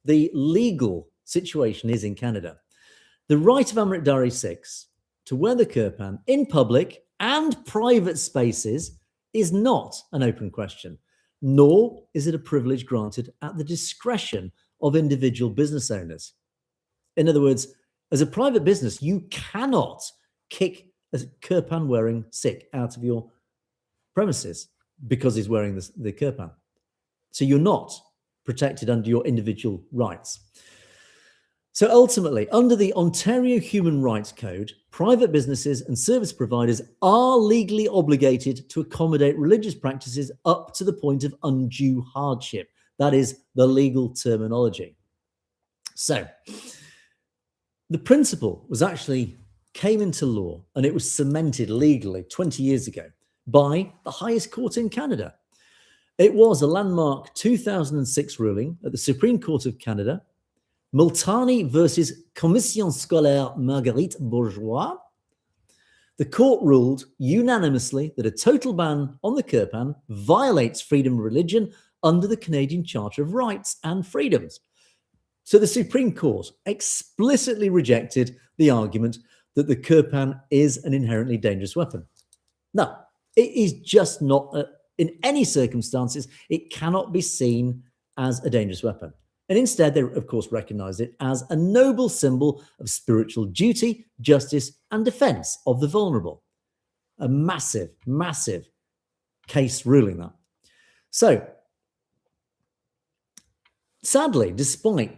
the legal situation is in Canada. The right of Amritdhari Sikhs to wear the kirpan in public and private spaces is not an open question, nor is it a privilege granted at the discretion of individual business owners. In other words, as a private business, you cannot kick a kirpan-wearing Sikh out of your premises because he's wearing the kirpan. So you're not protected under your individual rights. So ultimately, under the Ontario Human Rights Code, private businesses and service providers are legally obligated to accommodate religious practices up to the point of undue hardship. That is the legal terminology. So the principle came into law and it was cemented legally 20 years ago by the highest court in Canada. It was a landmark 2006 ruling at the Supreme Court of Canada, Multani versus Commission Scolaire Marguerite Bourgeois. The court ruled unanimously that a total ban on the kirpan violates freedom of religion under the Canadian Charter of Rights and Freedoms. So the Supreme Court explicitly rejected the argument that the kirpan is an inherently dangerous weapon. No, it is just not, in any circumstances, it cannot be seen as a dangerous weapon. And instead, they, of course, recognize it as a noble symbol of spiritual duty, justice, and defense of the vulnerable. A massive, massive case ruling that. So, sadly, despite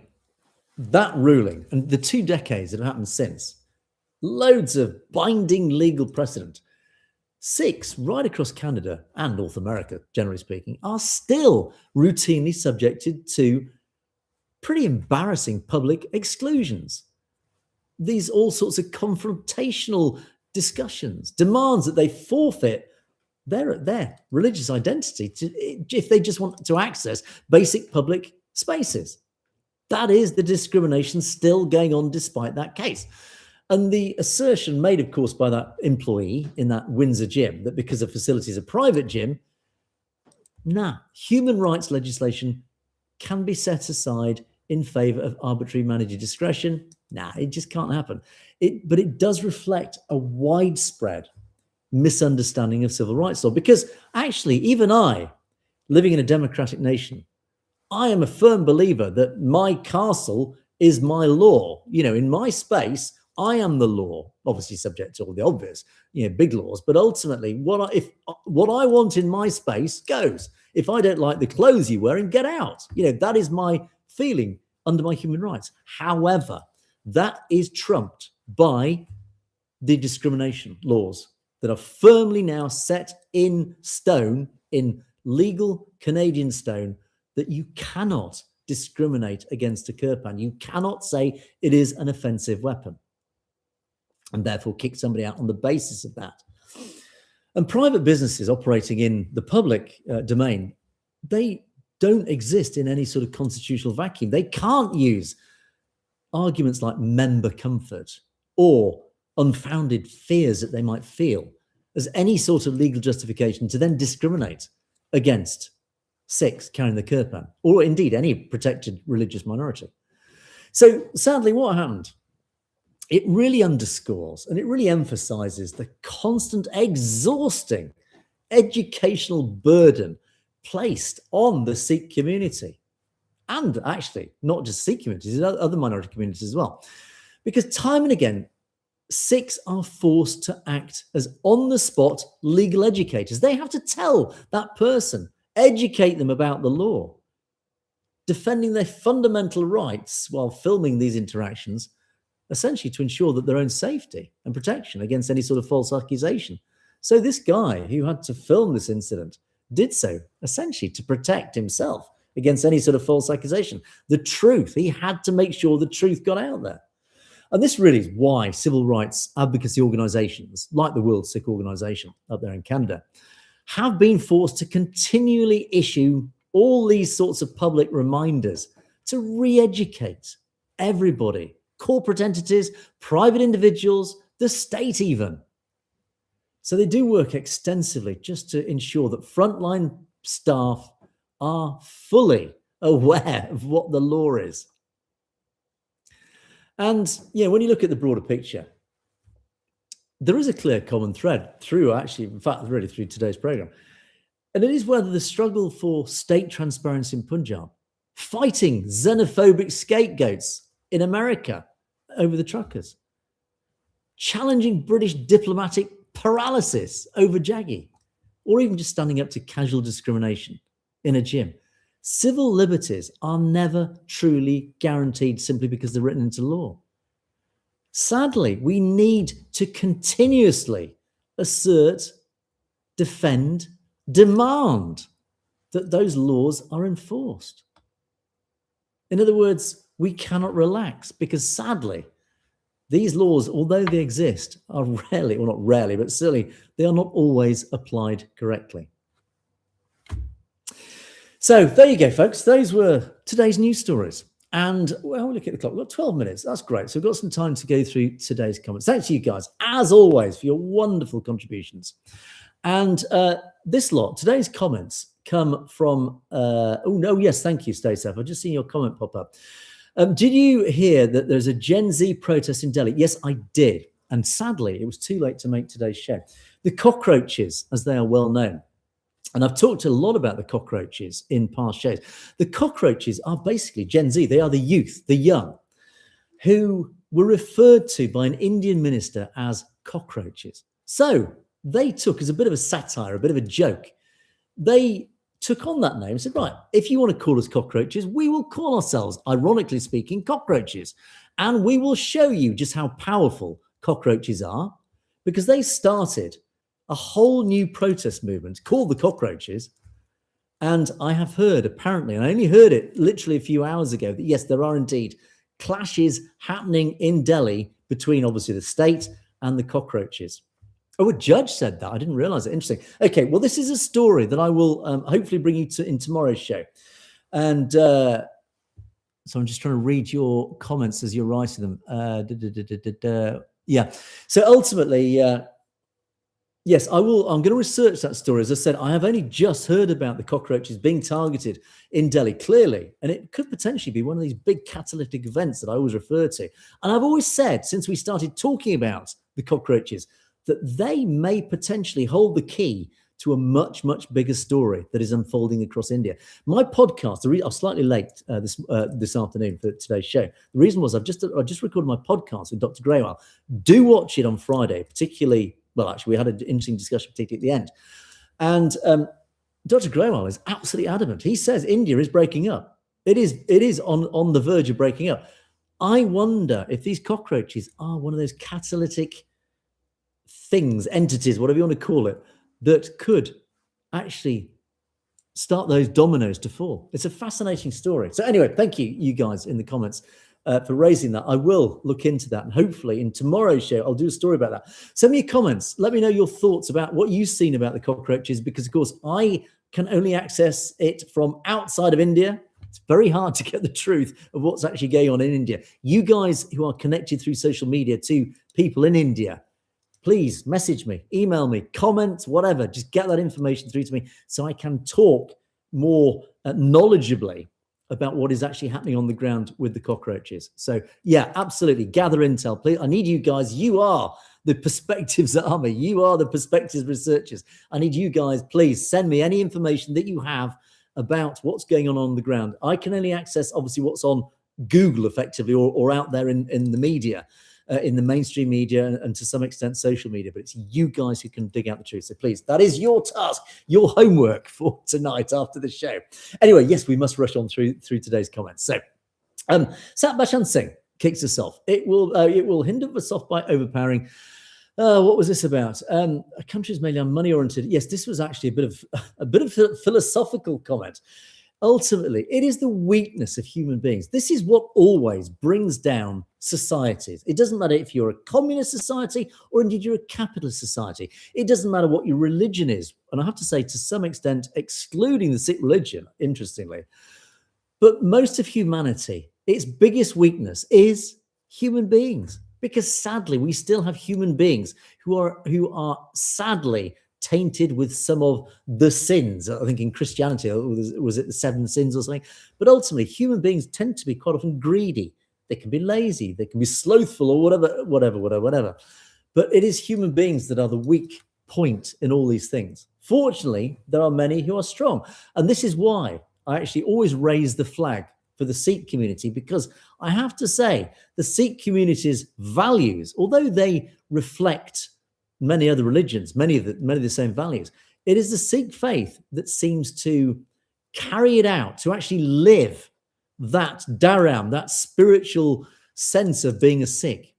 that ruling and the 2 decades that have happened since, loads of binding legal precedent, Sikhs right across Canada and North America, generally speaking, are still routinely subjected to pretty embarrassing public exclusions. These all sorts of confrontational discussions, demands that they forfeit their religious identity if they just want to access basic public spaces. That is the discrimination still going on despite that case. And the assertion made, of course, by that employee in that Windsor gym that because the facility is a private gym, human rights legislation can be set aside in favour of arbitrary manager discretion. It just can't happen. But it does reflect a widespread misunderstanding of civil rights law, because actually, even I, living in a democratic nation, I am a firm believer that my castle is my law. In my space, I am the law, obviously subject to all the obvious, big laws. But ultimately, what I want in my space goes. If I don't like the clothes you're wearing, get out. That is my feeling under my human rights. However, that is trumped by the discrimination laws that are firmly now set in stone, in legal Canadian stone, that you cannot discriminate against a kirpan. You cannot say it is an offensive weapon and therefore kick somebody out on the basis of that. And private businesses operating in the public domain, they don't exist in any sort of constitutional vacuum. They can't use arguments like member comfort or unfounded fears that they might feel as any sort of legal justification to then discriminate against Sikhs carrying the kirpan, or indeed any protected religious minority. So sadly, what happened? It really underscores and it really emphasizes the constant, exhausting educational burden placed on the Sikh community, and actually not just Sikh communities, other minority communities as well. Because time and again, Sikhs are forced to act as on-the-spot legal educators. They have to tell that person, educate them about the law, defending their fundamental rights while filming these interactions, essentially to ensure that their own safety and protection against any sort of false accusation. So this guy who had to film this incident did so essentially to protect himself against any sort of false accusation. The truth, he had to make sure the truth got out there. And this really is why civil rights advocacy organizations like the World Sikh Organization up there in Canada have been forced to continually issue all these sorts of public reminders to re-educate everybody, corporate entities, private individuals, the state even. So they do work extensively just to ensure that frontline staff are fully aware of what the law is. And, when you look at the broader picture, there is a clear common thread through, actually, in fact, really through today's program. And it is whether the struggle for state transparency in Punjab, fighting xenophobic scapegoats in America over the truckers, challenging British diplomatic paralysis over Jaggi, or even just standing up to casual discrimination in a gym. Civil liberties are never truly guaranteed simply because they're written into law. Sadly, we need to continuously assert, defend, demand that those laws are enforced. In other words, we cannot relax because sadly, these laws, although they exist, are rarely, or not rarely, but certainly they are not always applied correctly. So there you go, folks. Those were today's news stories. And well, look at the clock. We've got 12 minutes. That's great. So we've got some time to go through today's comments. Thanks to you guys, as always, for your wonderful contributions. And today's comments come from, yes, thank you, Stay Safe. I've just seen your comment pop up. Did you hear that there's a Gen Z protest in Delhi? Yes, I did. And sadly, it was too late to make today's show. The cockroaches, as they are well known. And I've talked a lot about the cockroaches in past shows. The cockroaches are basically Gen Z. They are the youth, the young, who were referred to by an Indian minister as cockroaches. So they took, as a bit of a satire, a bit of a joke, they took on that name and said, right, if you want to call us cockroaches, we will call ourselves, ironically speaking, cockroaches. And we will show you just how powerful cockroaches are, because they started a whole new protest movement called the Cockroaches. And I have heard, apparently, and I only heard it literally a few hours ago, that yes, there are indeed clashes happening in Delhi between obviously the state and the cockroaches. Oh, a judge said that. I didn't realize it. Interesting. Okay, well, this is a story that I will hopefully bring you to in tomorrow's show. And so I'm just trying to read your comments as you're writing them. Yeah. So ultimately, yes, I will. I'm going to research that story. As I said, I have only just heard about the cockroaches being targeted in Delhi, clearly, and it could potentially be one of these big catalytic events that I always refer to. And I've always said, since we started talking about the cockroaches, that they may potentially hold the key to a much, much bigger story that is unfolding across India. My podcast, I'm slightly late this afternoon for today's show. The reason was I just recorded my podcast with Dr. Graywell. Do watch it on Friday, particularly. Well, actually, we had an interesting discussion, particularly at the end. And Dr. Graywell is absolutely adamant. He says India is breaking up. It is on the verge of breaking up. I wonder if these cockroaches are one of those catalytic things, entities, whatever you want to call it, that could actually start those dominoes to fall. It's a fascinating story. So anyway, thank you guys in the comments for raising that. I will look into that, and hopefully in tomorrow's show I'll do a story about that. Send me your comments. Let me know your thoughts about what you've seen about the cockroaches, because of course I can only access it from outside of India. It's very hard to get the truth of what's actually going on in India. You guys who are connected through social media to people in India, please message me, email me, comment, whatever. Just get that information through to me so I can talk more knowledgeably about what is actually happening on the ground with the cockroaches. So yeah, absolutely. Gather intel, please. I need you guys. You are the Perspectives Army. You are the Perspectives researchers. I need you guys, please send me any information that you have about what's going on the ground. I can only access obviously what's on Google effectively, or out there in the media, in the mainstream media, and to some extent social media, but it's you guys who can dig out the truth. So please, that is your task, your homework for tonight after the show. Anyway, yes, we must rush on through today's comments. So Sat Bashan Singh kicks us off. It will hinder us off by overpowering. What was this about? A country's mainly money oriented. Yes, this was actually a bit of a philosophical comment. Ultimately, it is the weakness of human beings. This is what always brings down societies. It doesn't matter if you're a communist society or indeed you're a capitalist society. It doesn't matter what your religion is. And I have to say, to some extent, excluding the Sikh religion, interestingly, but most of humanity, its biggest weakness is human beings. Because sadly, we still have human beings who are sadly tainted with some of the sins. I think in Christianity, was it the 7 sins or something? But ultimately, human beings tend to be quite often greedy. They can be lazy, they can be slothful, or whatever. But it is human beings that are the weak point in all these things. Fortunately, there are many who are strong. And this is why I actually always raise the flag for the Sikh community, because I have to say the Sikh community's values, although they reflect many other religions, many of the same values, it is the Sikh faith that seems to carry it out, to actually live that dharam, that spiritual sense of being a Sikh,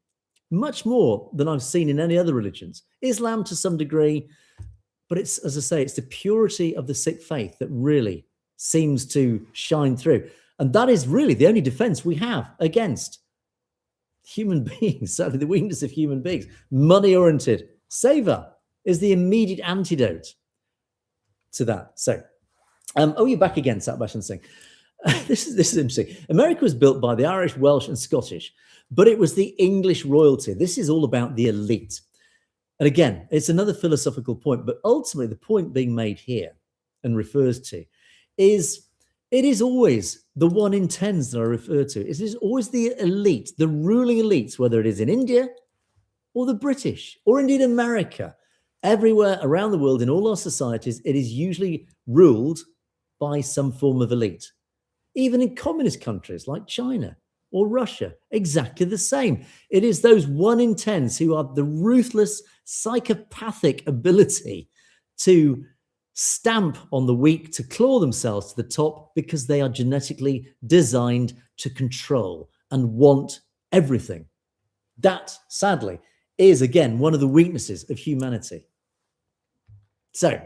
much more than I've seen in any other religions. Islam to some degree, but it's, as I say, it's the purity of the Sikh faith that really seems to shine through. And that is really the only defense we have against human beings, certainly the weakness of human beings. Money-oriented savor is the immediate antidote to that. So, you're back again, Sat Bashan Singh. This is interesting. America was built by the Irish, Welsh, and Scottish, but it was the English royalty. This is all about the elite. And again, it's another philosophical point, but ultimately the point being made here and refers to is it is always the 1 in 10s that I refer to. It is always the elite, the ruling elites, whether it is in India or the British or indeed America. Everywhere around the world, in all our societies, it is usually ruled by some form of elite. Even in communist countries like China or Russia, exactly the same. It is those 1 in 10s who have the ruthless, psychopathic ability to stamp on the weak, to claw themselves to the top because they are genetically designed to control and want everything. That, sadly, is, again, one of the weaknesses of humanity. So,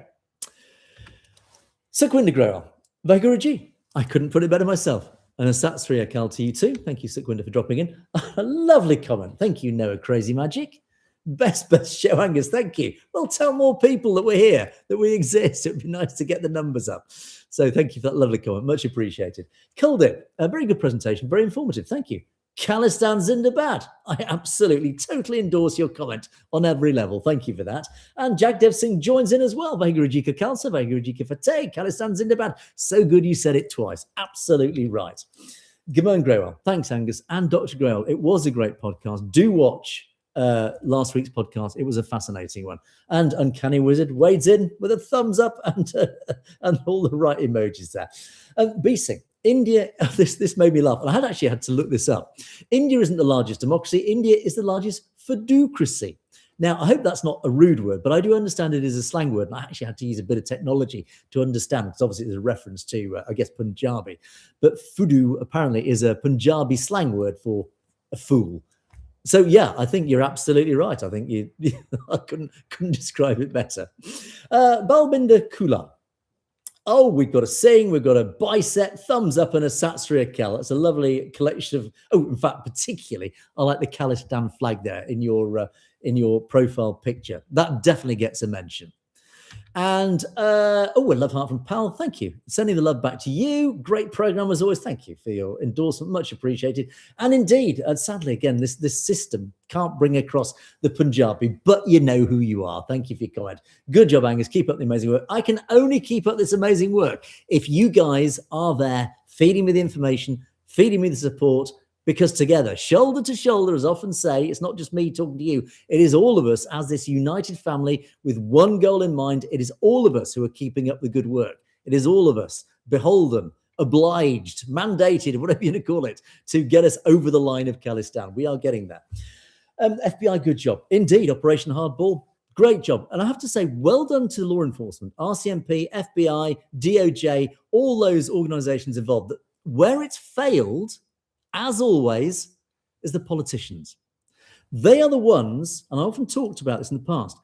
Sukhwinder Grower, Vaiguruji. I couldn't put it better myself. And a Sat Sri Akal to you too. Thank you, Sukhwinder, for dropping in. A lovely comment. Thank you, Noah Crazy Magic. Best show, Angus. Thank you. Well, tell more people that we're here, that we exist. It would be nice to get the numbers up. So thank you for that lovely comment. Much appreciated. Kuldip, a very good presentation. Very informative. Thank you. Khalistan Zindabad. I absolutely, totally endorse your comment on every level. Thank you for that. And Jagdev Singh joins in as well. Vaiguruji Ka Khalsa, Vaiguruji Ka Fateh, Khalistan Zindabad. So good you said it twice. Absolutely right. Gaman Grewell. Thanks, Angus. And Dr. Grewell. It was a great podcast. Do watch last week's podcast. It was a fascinating one. And Uncanny Wizard wades in with a thumbs up and all the right emojis there. B Singh. India, this made me laugh, and I had actually had to look this up. India isn't the largest democracy. India is the largest fiducracy. Now, I hope that's not a rude word, but I do understand it is a slang word, and I actually had to use a bit of technology to understand, because obviously there's a reference to, I guess, Punjabi. But fudu apparently is a Punjabi slang word for a fool. So, yeah, I think you're absolutely right. I think I couldn't describe it better. Balbinder Kula. Oh, we've got a sing, we've got a bicep, thumbs up, and a Sat Sri Akal. That's a lovely collection of. Oh, in fact, particularly, I like the Khalistan flag there in your profile picture. That definitely gets a mention. And a love heart from Pal. Thank you. Sending the love back to you. Great program as always. Thank you for your endorsement. Much appreciated. And indeed, sadly, again, this system can't bring across the Punjabi, but you know who you are. Thank you for your comment. Good job, Angus. Keep up the amazing work. I can only keep up this amazing work if you guys are there feeding me the information, feeding me the support, because together, shoulder to shoulder, as I often say, it's not just me talking to you. It is all of us as this united family with one goal in mind. It is all of us who are keeping up the good work. It is all of us, beholden, obliged, mandated, whatever you want to call it, to get us over the line of Khalistan. We are getting there. FBI, good job. Indeed, Operation Hardball, great job. And I have to say, well done to law enforcement, RCMP, FBI, DOJ, all those organizations involved. Where it's failed, as always, is the politicians. They are the ones, and I often talked about this in the past,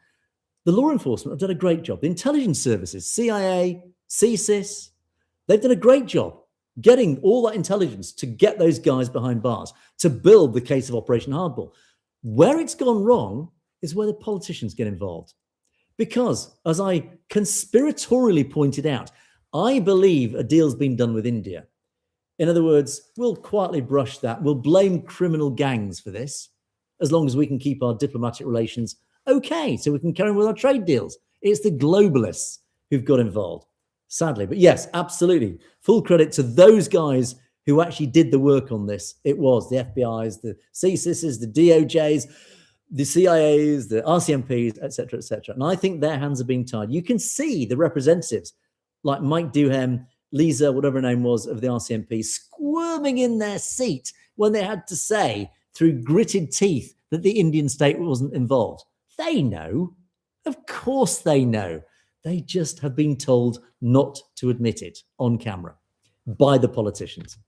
the law enforcement have done a great job. The intelligence services, CIA, CSIS, they've done a great job getting all that intelligence to get those guys behind bars, to build the case of Operation Hardball. Where it's gone wrong is where the politicians get involved. Because, as I conspiratorially pointed out, I believe a deal's been done with India. In other words, we'll quietly brush that. We'll blame criminal gangs for this, as long as we can keep our diplomatic relations okay, so we can carry on with our trade deals. It's the globalists who've got involved, sadly. But yes, absolutely. Full credit to those guys who actually did the work on this. It was the FBIs, the CSISs, the DOJs, the CIAs, the RCMPs, etc., etc. And I think their hands have been tied. You can see the representatives like Mike Duhem, Lisa, whatever her name was, of the RCMP, squirming in their seat when they had to say through gritted teeth that the Indian state wasn't involved. They know. Of course they know. They just have been told not to admit it on camera by the politicians.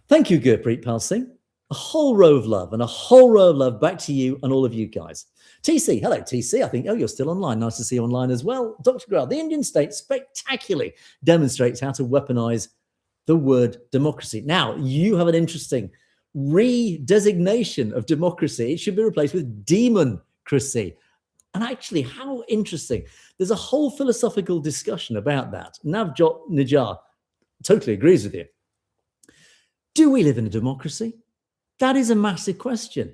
Thank you, Gurpreet Pal Singh. A whole row of love and a whole row of love back to you and all of you guys. TC, hello, TC. I think, you're still online. Nice to see you online as well. Dr. Grell, the Indian state spectacularly demonstrates how to weaponize the word democracy. Now, you have an interesting redesignation of democracy. It should be replaced with democracy. And actually, how interesting. There's a whole philosophical discussion about that. Navjot Nijar totally agrees with you. Do we live in a democracy? That is a massive question.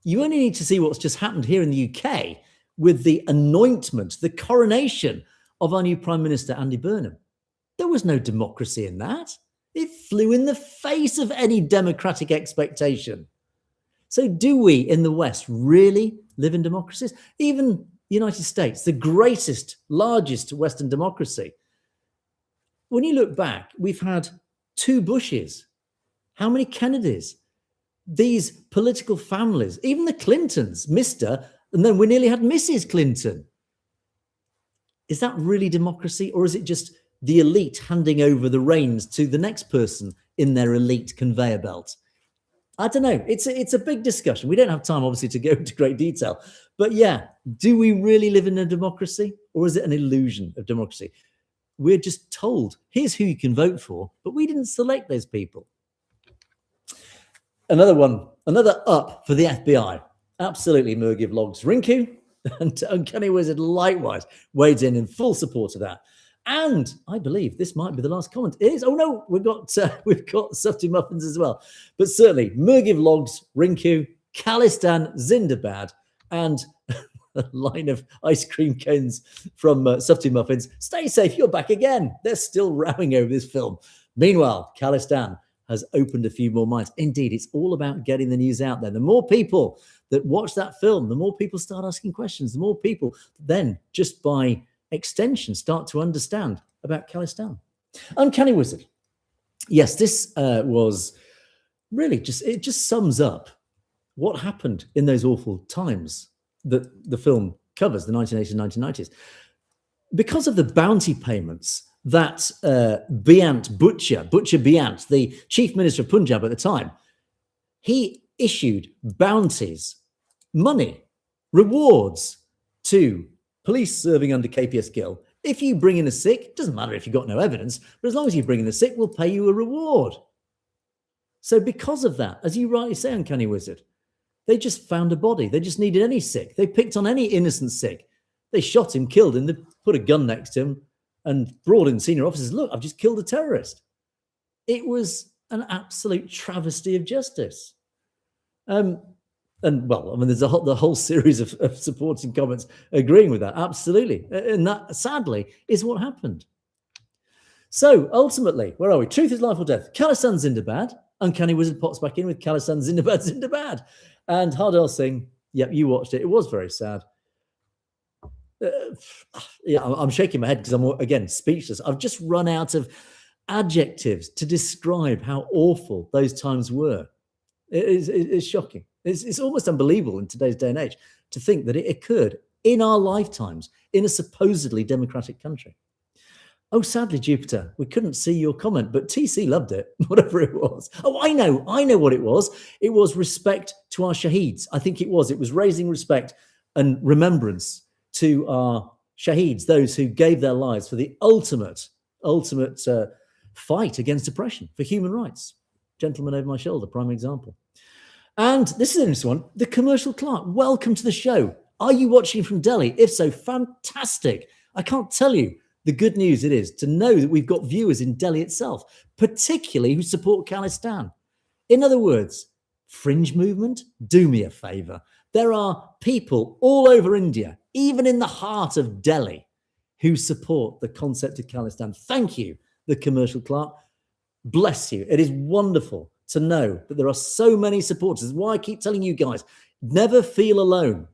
You only need to see what's just happened here in the UK with the anointment, the coronation of our new Prime Minister, Andy Burnham. There was no democracy in that. It flew in the face of any democratic expectation. So do we in the West really live in democracies? Even the United States, the greatest, largest Western democracy. When you look back, we've had 2 Bushes. How many Kennedys? These political families, even the Clintons, Mr., and then we nearly had Mrs. Clinton. Is that really democracy, or is it just the elite handing over the reins to the next person in their elite conveyor belt? I don't know. It's a big discussion. We don't have time, obviously, to go into great detail. But yeah, do we really live in a democracy, or is it an illusion of democracy? We're just told, here's who you can vote for, but we didn't select those people. Another one, another up for the FBI. Absolutely, Murgy Vlogs. Rinku and Uncanny Wizard likewise weighed in full support of that. And I believe this might be the last comment. It is. Oh no, we've got Sufty Muffins as well. But certainly, Murgy Vlogs, Rinku, Khalistan Zindabad, and a line of ice cream cones from Sufty Muffins. Stay safe, you're back again. They're still rowing over this film. Meanwhile, Khalistan has opened a few more minds. Indeed, it's all about getting the news out there. The more people that watch that film, the more people start asking questions, the more people then, just by extension, start to understand about Khalistan. Uncanny Wizard. Yes, this was really it just sums up what happened in those awful times that the film covers, the 1980s and 1990s. Because of the bounty payments that Butcher Beant, the chief minister of Punjab at the time, he issued bounties, money, rewards to police serving under KPS Gill. If you bring in a Sikh, doesn't matter if you've got no evidence, but as long as you bring in a Sikh, we'll pay you a reward. So because of that, as you rightly say, Uncanny Wizard, they just found a body. They just needed any Sikh. They picked on any innocent Sikh. They shot him, killed him, they put a gun next to him and brought in senior officers. Look, I've just killed a terrorist. It was an absolute travesty of justice. And well, I mean, there's the whole series of supporting comments agreeing with that. Absolutely. And that, sadly, is what happened. So ultimately, where are we? Truth is life or death. Khalistan Zindabad. Uncanny Wizard pops back in with Khalistan Zindabad. And Hardel Singh, yep, you watched it. It was very sad. Yeah, I'm shaking my head because I'm, again, speechless. I've just run out of adjectives to describe how awful those times were. It's shocking. It's almost unbelievable in today's day and age to think that it occurred in our lifetimes in a supposedly democratic country. Oh, sadly, Jupiter, we couldn't see your comment, but TC loved it, whatever it was. Oh, I know what it was. It was respect to our shaheeds. I think it was raising respect and remembrance to our shaheeds, those who gave their lives for the ultimate fight against oppression, for human rights. Gentleman over my shoulder, prime example. And this is an interesting one. The Commercial Clerk, welcome to the show. Are you watching from Delhi? If so, fantastic. I can't tell you the good news it is to know that we've got viewers in Delhi itself, particularly who support Khalistan. In other words, fringe movement, do me a favor. There are people all over India, even in the heart of Delhi, who support the concept of Khalistan. Thank you, the Commercial Clerk. Bless you. It is wonderful to know that there are so many supporters. That's why I keep telling you guys, never feel alone.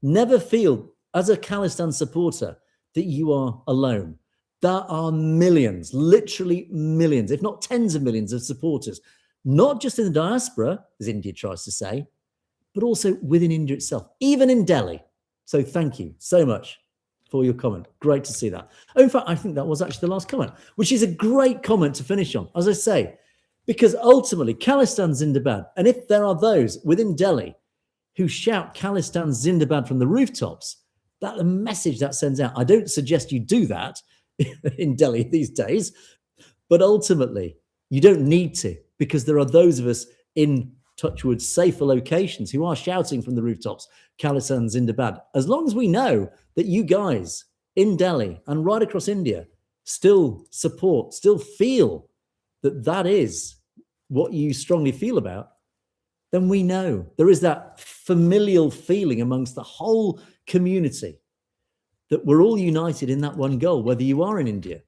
Never feel, as a Khalistan supporter, that you are alone. There are millions, literally millions, if not tens of millions of supporters, not just in the diaspora, as India tries to say, but also within India itself, even in Delhi. So thank you so much for your comment. Great to see that. Oh, in fact, I think that was actually the last comment, which is a great comment to finish on, as I say, because ultimately Khalistan Zindabad, and if there are those within Delhi who shout Khalistan Zindabad from the rooftops, that the message that sends out. I don't suggest you do that in Delhi these days, but ultimately you don't need to, because there are those of us in touchwood safer locations who are shouting from the rooftops, Khalistan Zindabad. As long as we know that you guys in Delhi and right across India still support, still feel that that is what you strongly feel about, then we know there is that familial feeling amongst the whole community that we're all united in that one goal, whether you are in India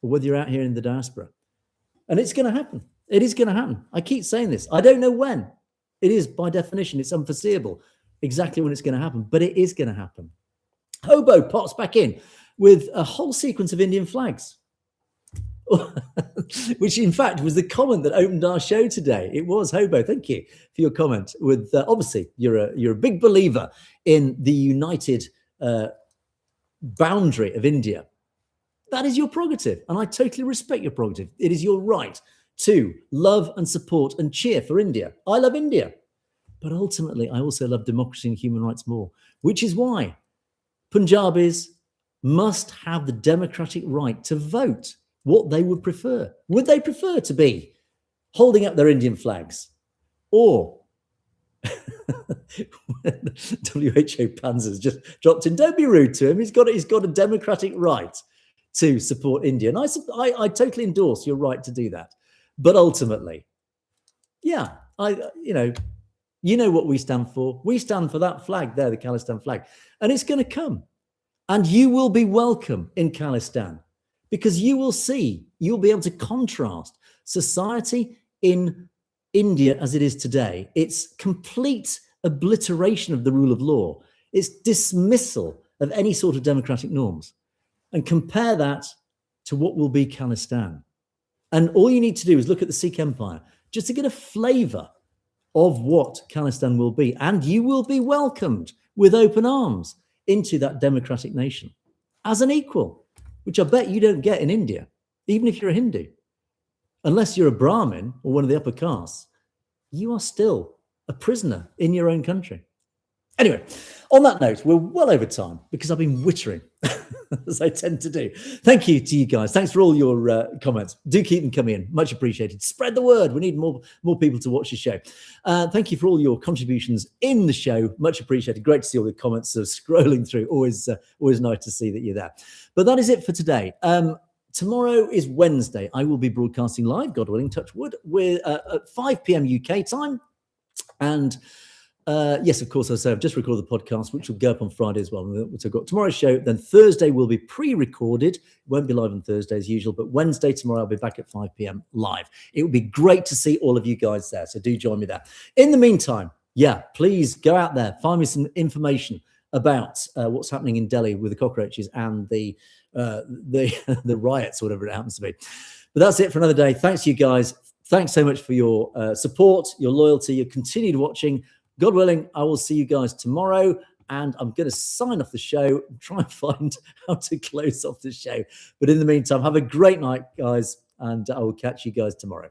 or whether you're out here in the diaspora. And it's going to happen. It is going to happen. I keep saying this. I don't know when. It is, by definition, it's unforeseeable exactly when it's going to happen, but it is going to happen. Hobo pops back in with a whole sequence of Indian flags, which in fact was the comment that opened our show today. It was Hobo. Thank you for your comment. With obviously you're a big believer in the united boundary of India. That is your prerogative, and I totally respect your prerogative. It is your right to love and support and cheer for India. I love India, but ultimately I also love democracy and human rights more, which is why Punjabis must have the democratic right to vote what they would prefer. Would they prefer to be holding up their Indian flags, or WHO Panzer's just dropped in? Don't be rude to him. He's got a democratic right to support India, and I totally endorse your right to do that. But ultimately, yeah, you know what we stand for. We stand for that flag there, the Khalistan flag, and it's going to come, and you will be welcome in Khalistan, because you'll be able to contrast society in India as it is today, its complete obliteration of the rule of law, its dismissal of any sort of democratic norms, and compare that to what will be Khalistan. And all you need to do is look at the Sikh Empire just to get a flavor of what Khalistan will be. And you will be welcomed with open arms into that democratic nation as an equal, which I bet you don't get in India, even if you're a Hindu. Unless you're a Brahmin or one of the upper castes, you are still a prisoner in your own country. Anyway, on that note, we're well over time because I've been wittering, as I tend to do. Thank you to you guys. Thanks for all your comments. Do keep them coming in. Much appreciated. Spread the word. We need more people to watch the show. Thank you for all your contributions in the show. Much appreciated. Great to see all the comments scrolling through. Always nice to see that you're there. But that is it for today. Tomorrow is Wednesday. I will be broadcasting live, God willing, touch wood, at 5 p.m. UK time. And yes, of course, as I say, I've just recorded the podcast, which will go up on Friday as well. So I've got tomorrow's show. Then Thursday will be pre-recorded. It won't be live on Thursday as usual, but Wednesday, tomorrow, I'll be back at 5 p.m. live. It would be great to see all of you guys there. So do join me there. In the meantime, yeah, please go out there, find me some information about what's happening in Delhi with the cockroaches and the riots, whatever it happens to be. But that's it for another day. Thanks, you guys. Thanks so much for your support, your loyalty, your continued watching. God willing, I will see you guys tomorrow, and I'm going to sign off the show and try and find how to close off the show. But in the meantime, have a great night, guys, and I will catch you guys tomorrow.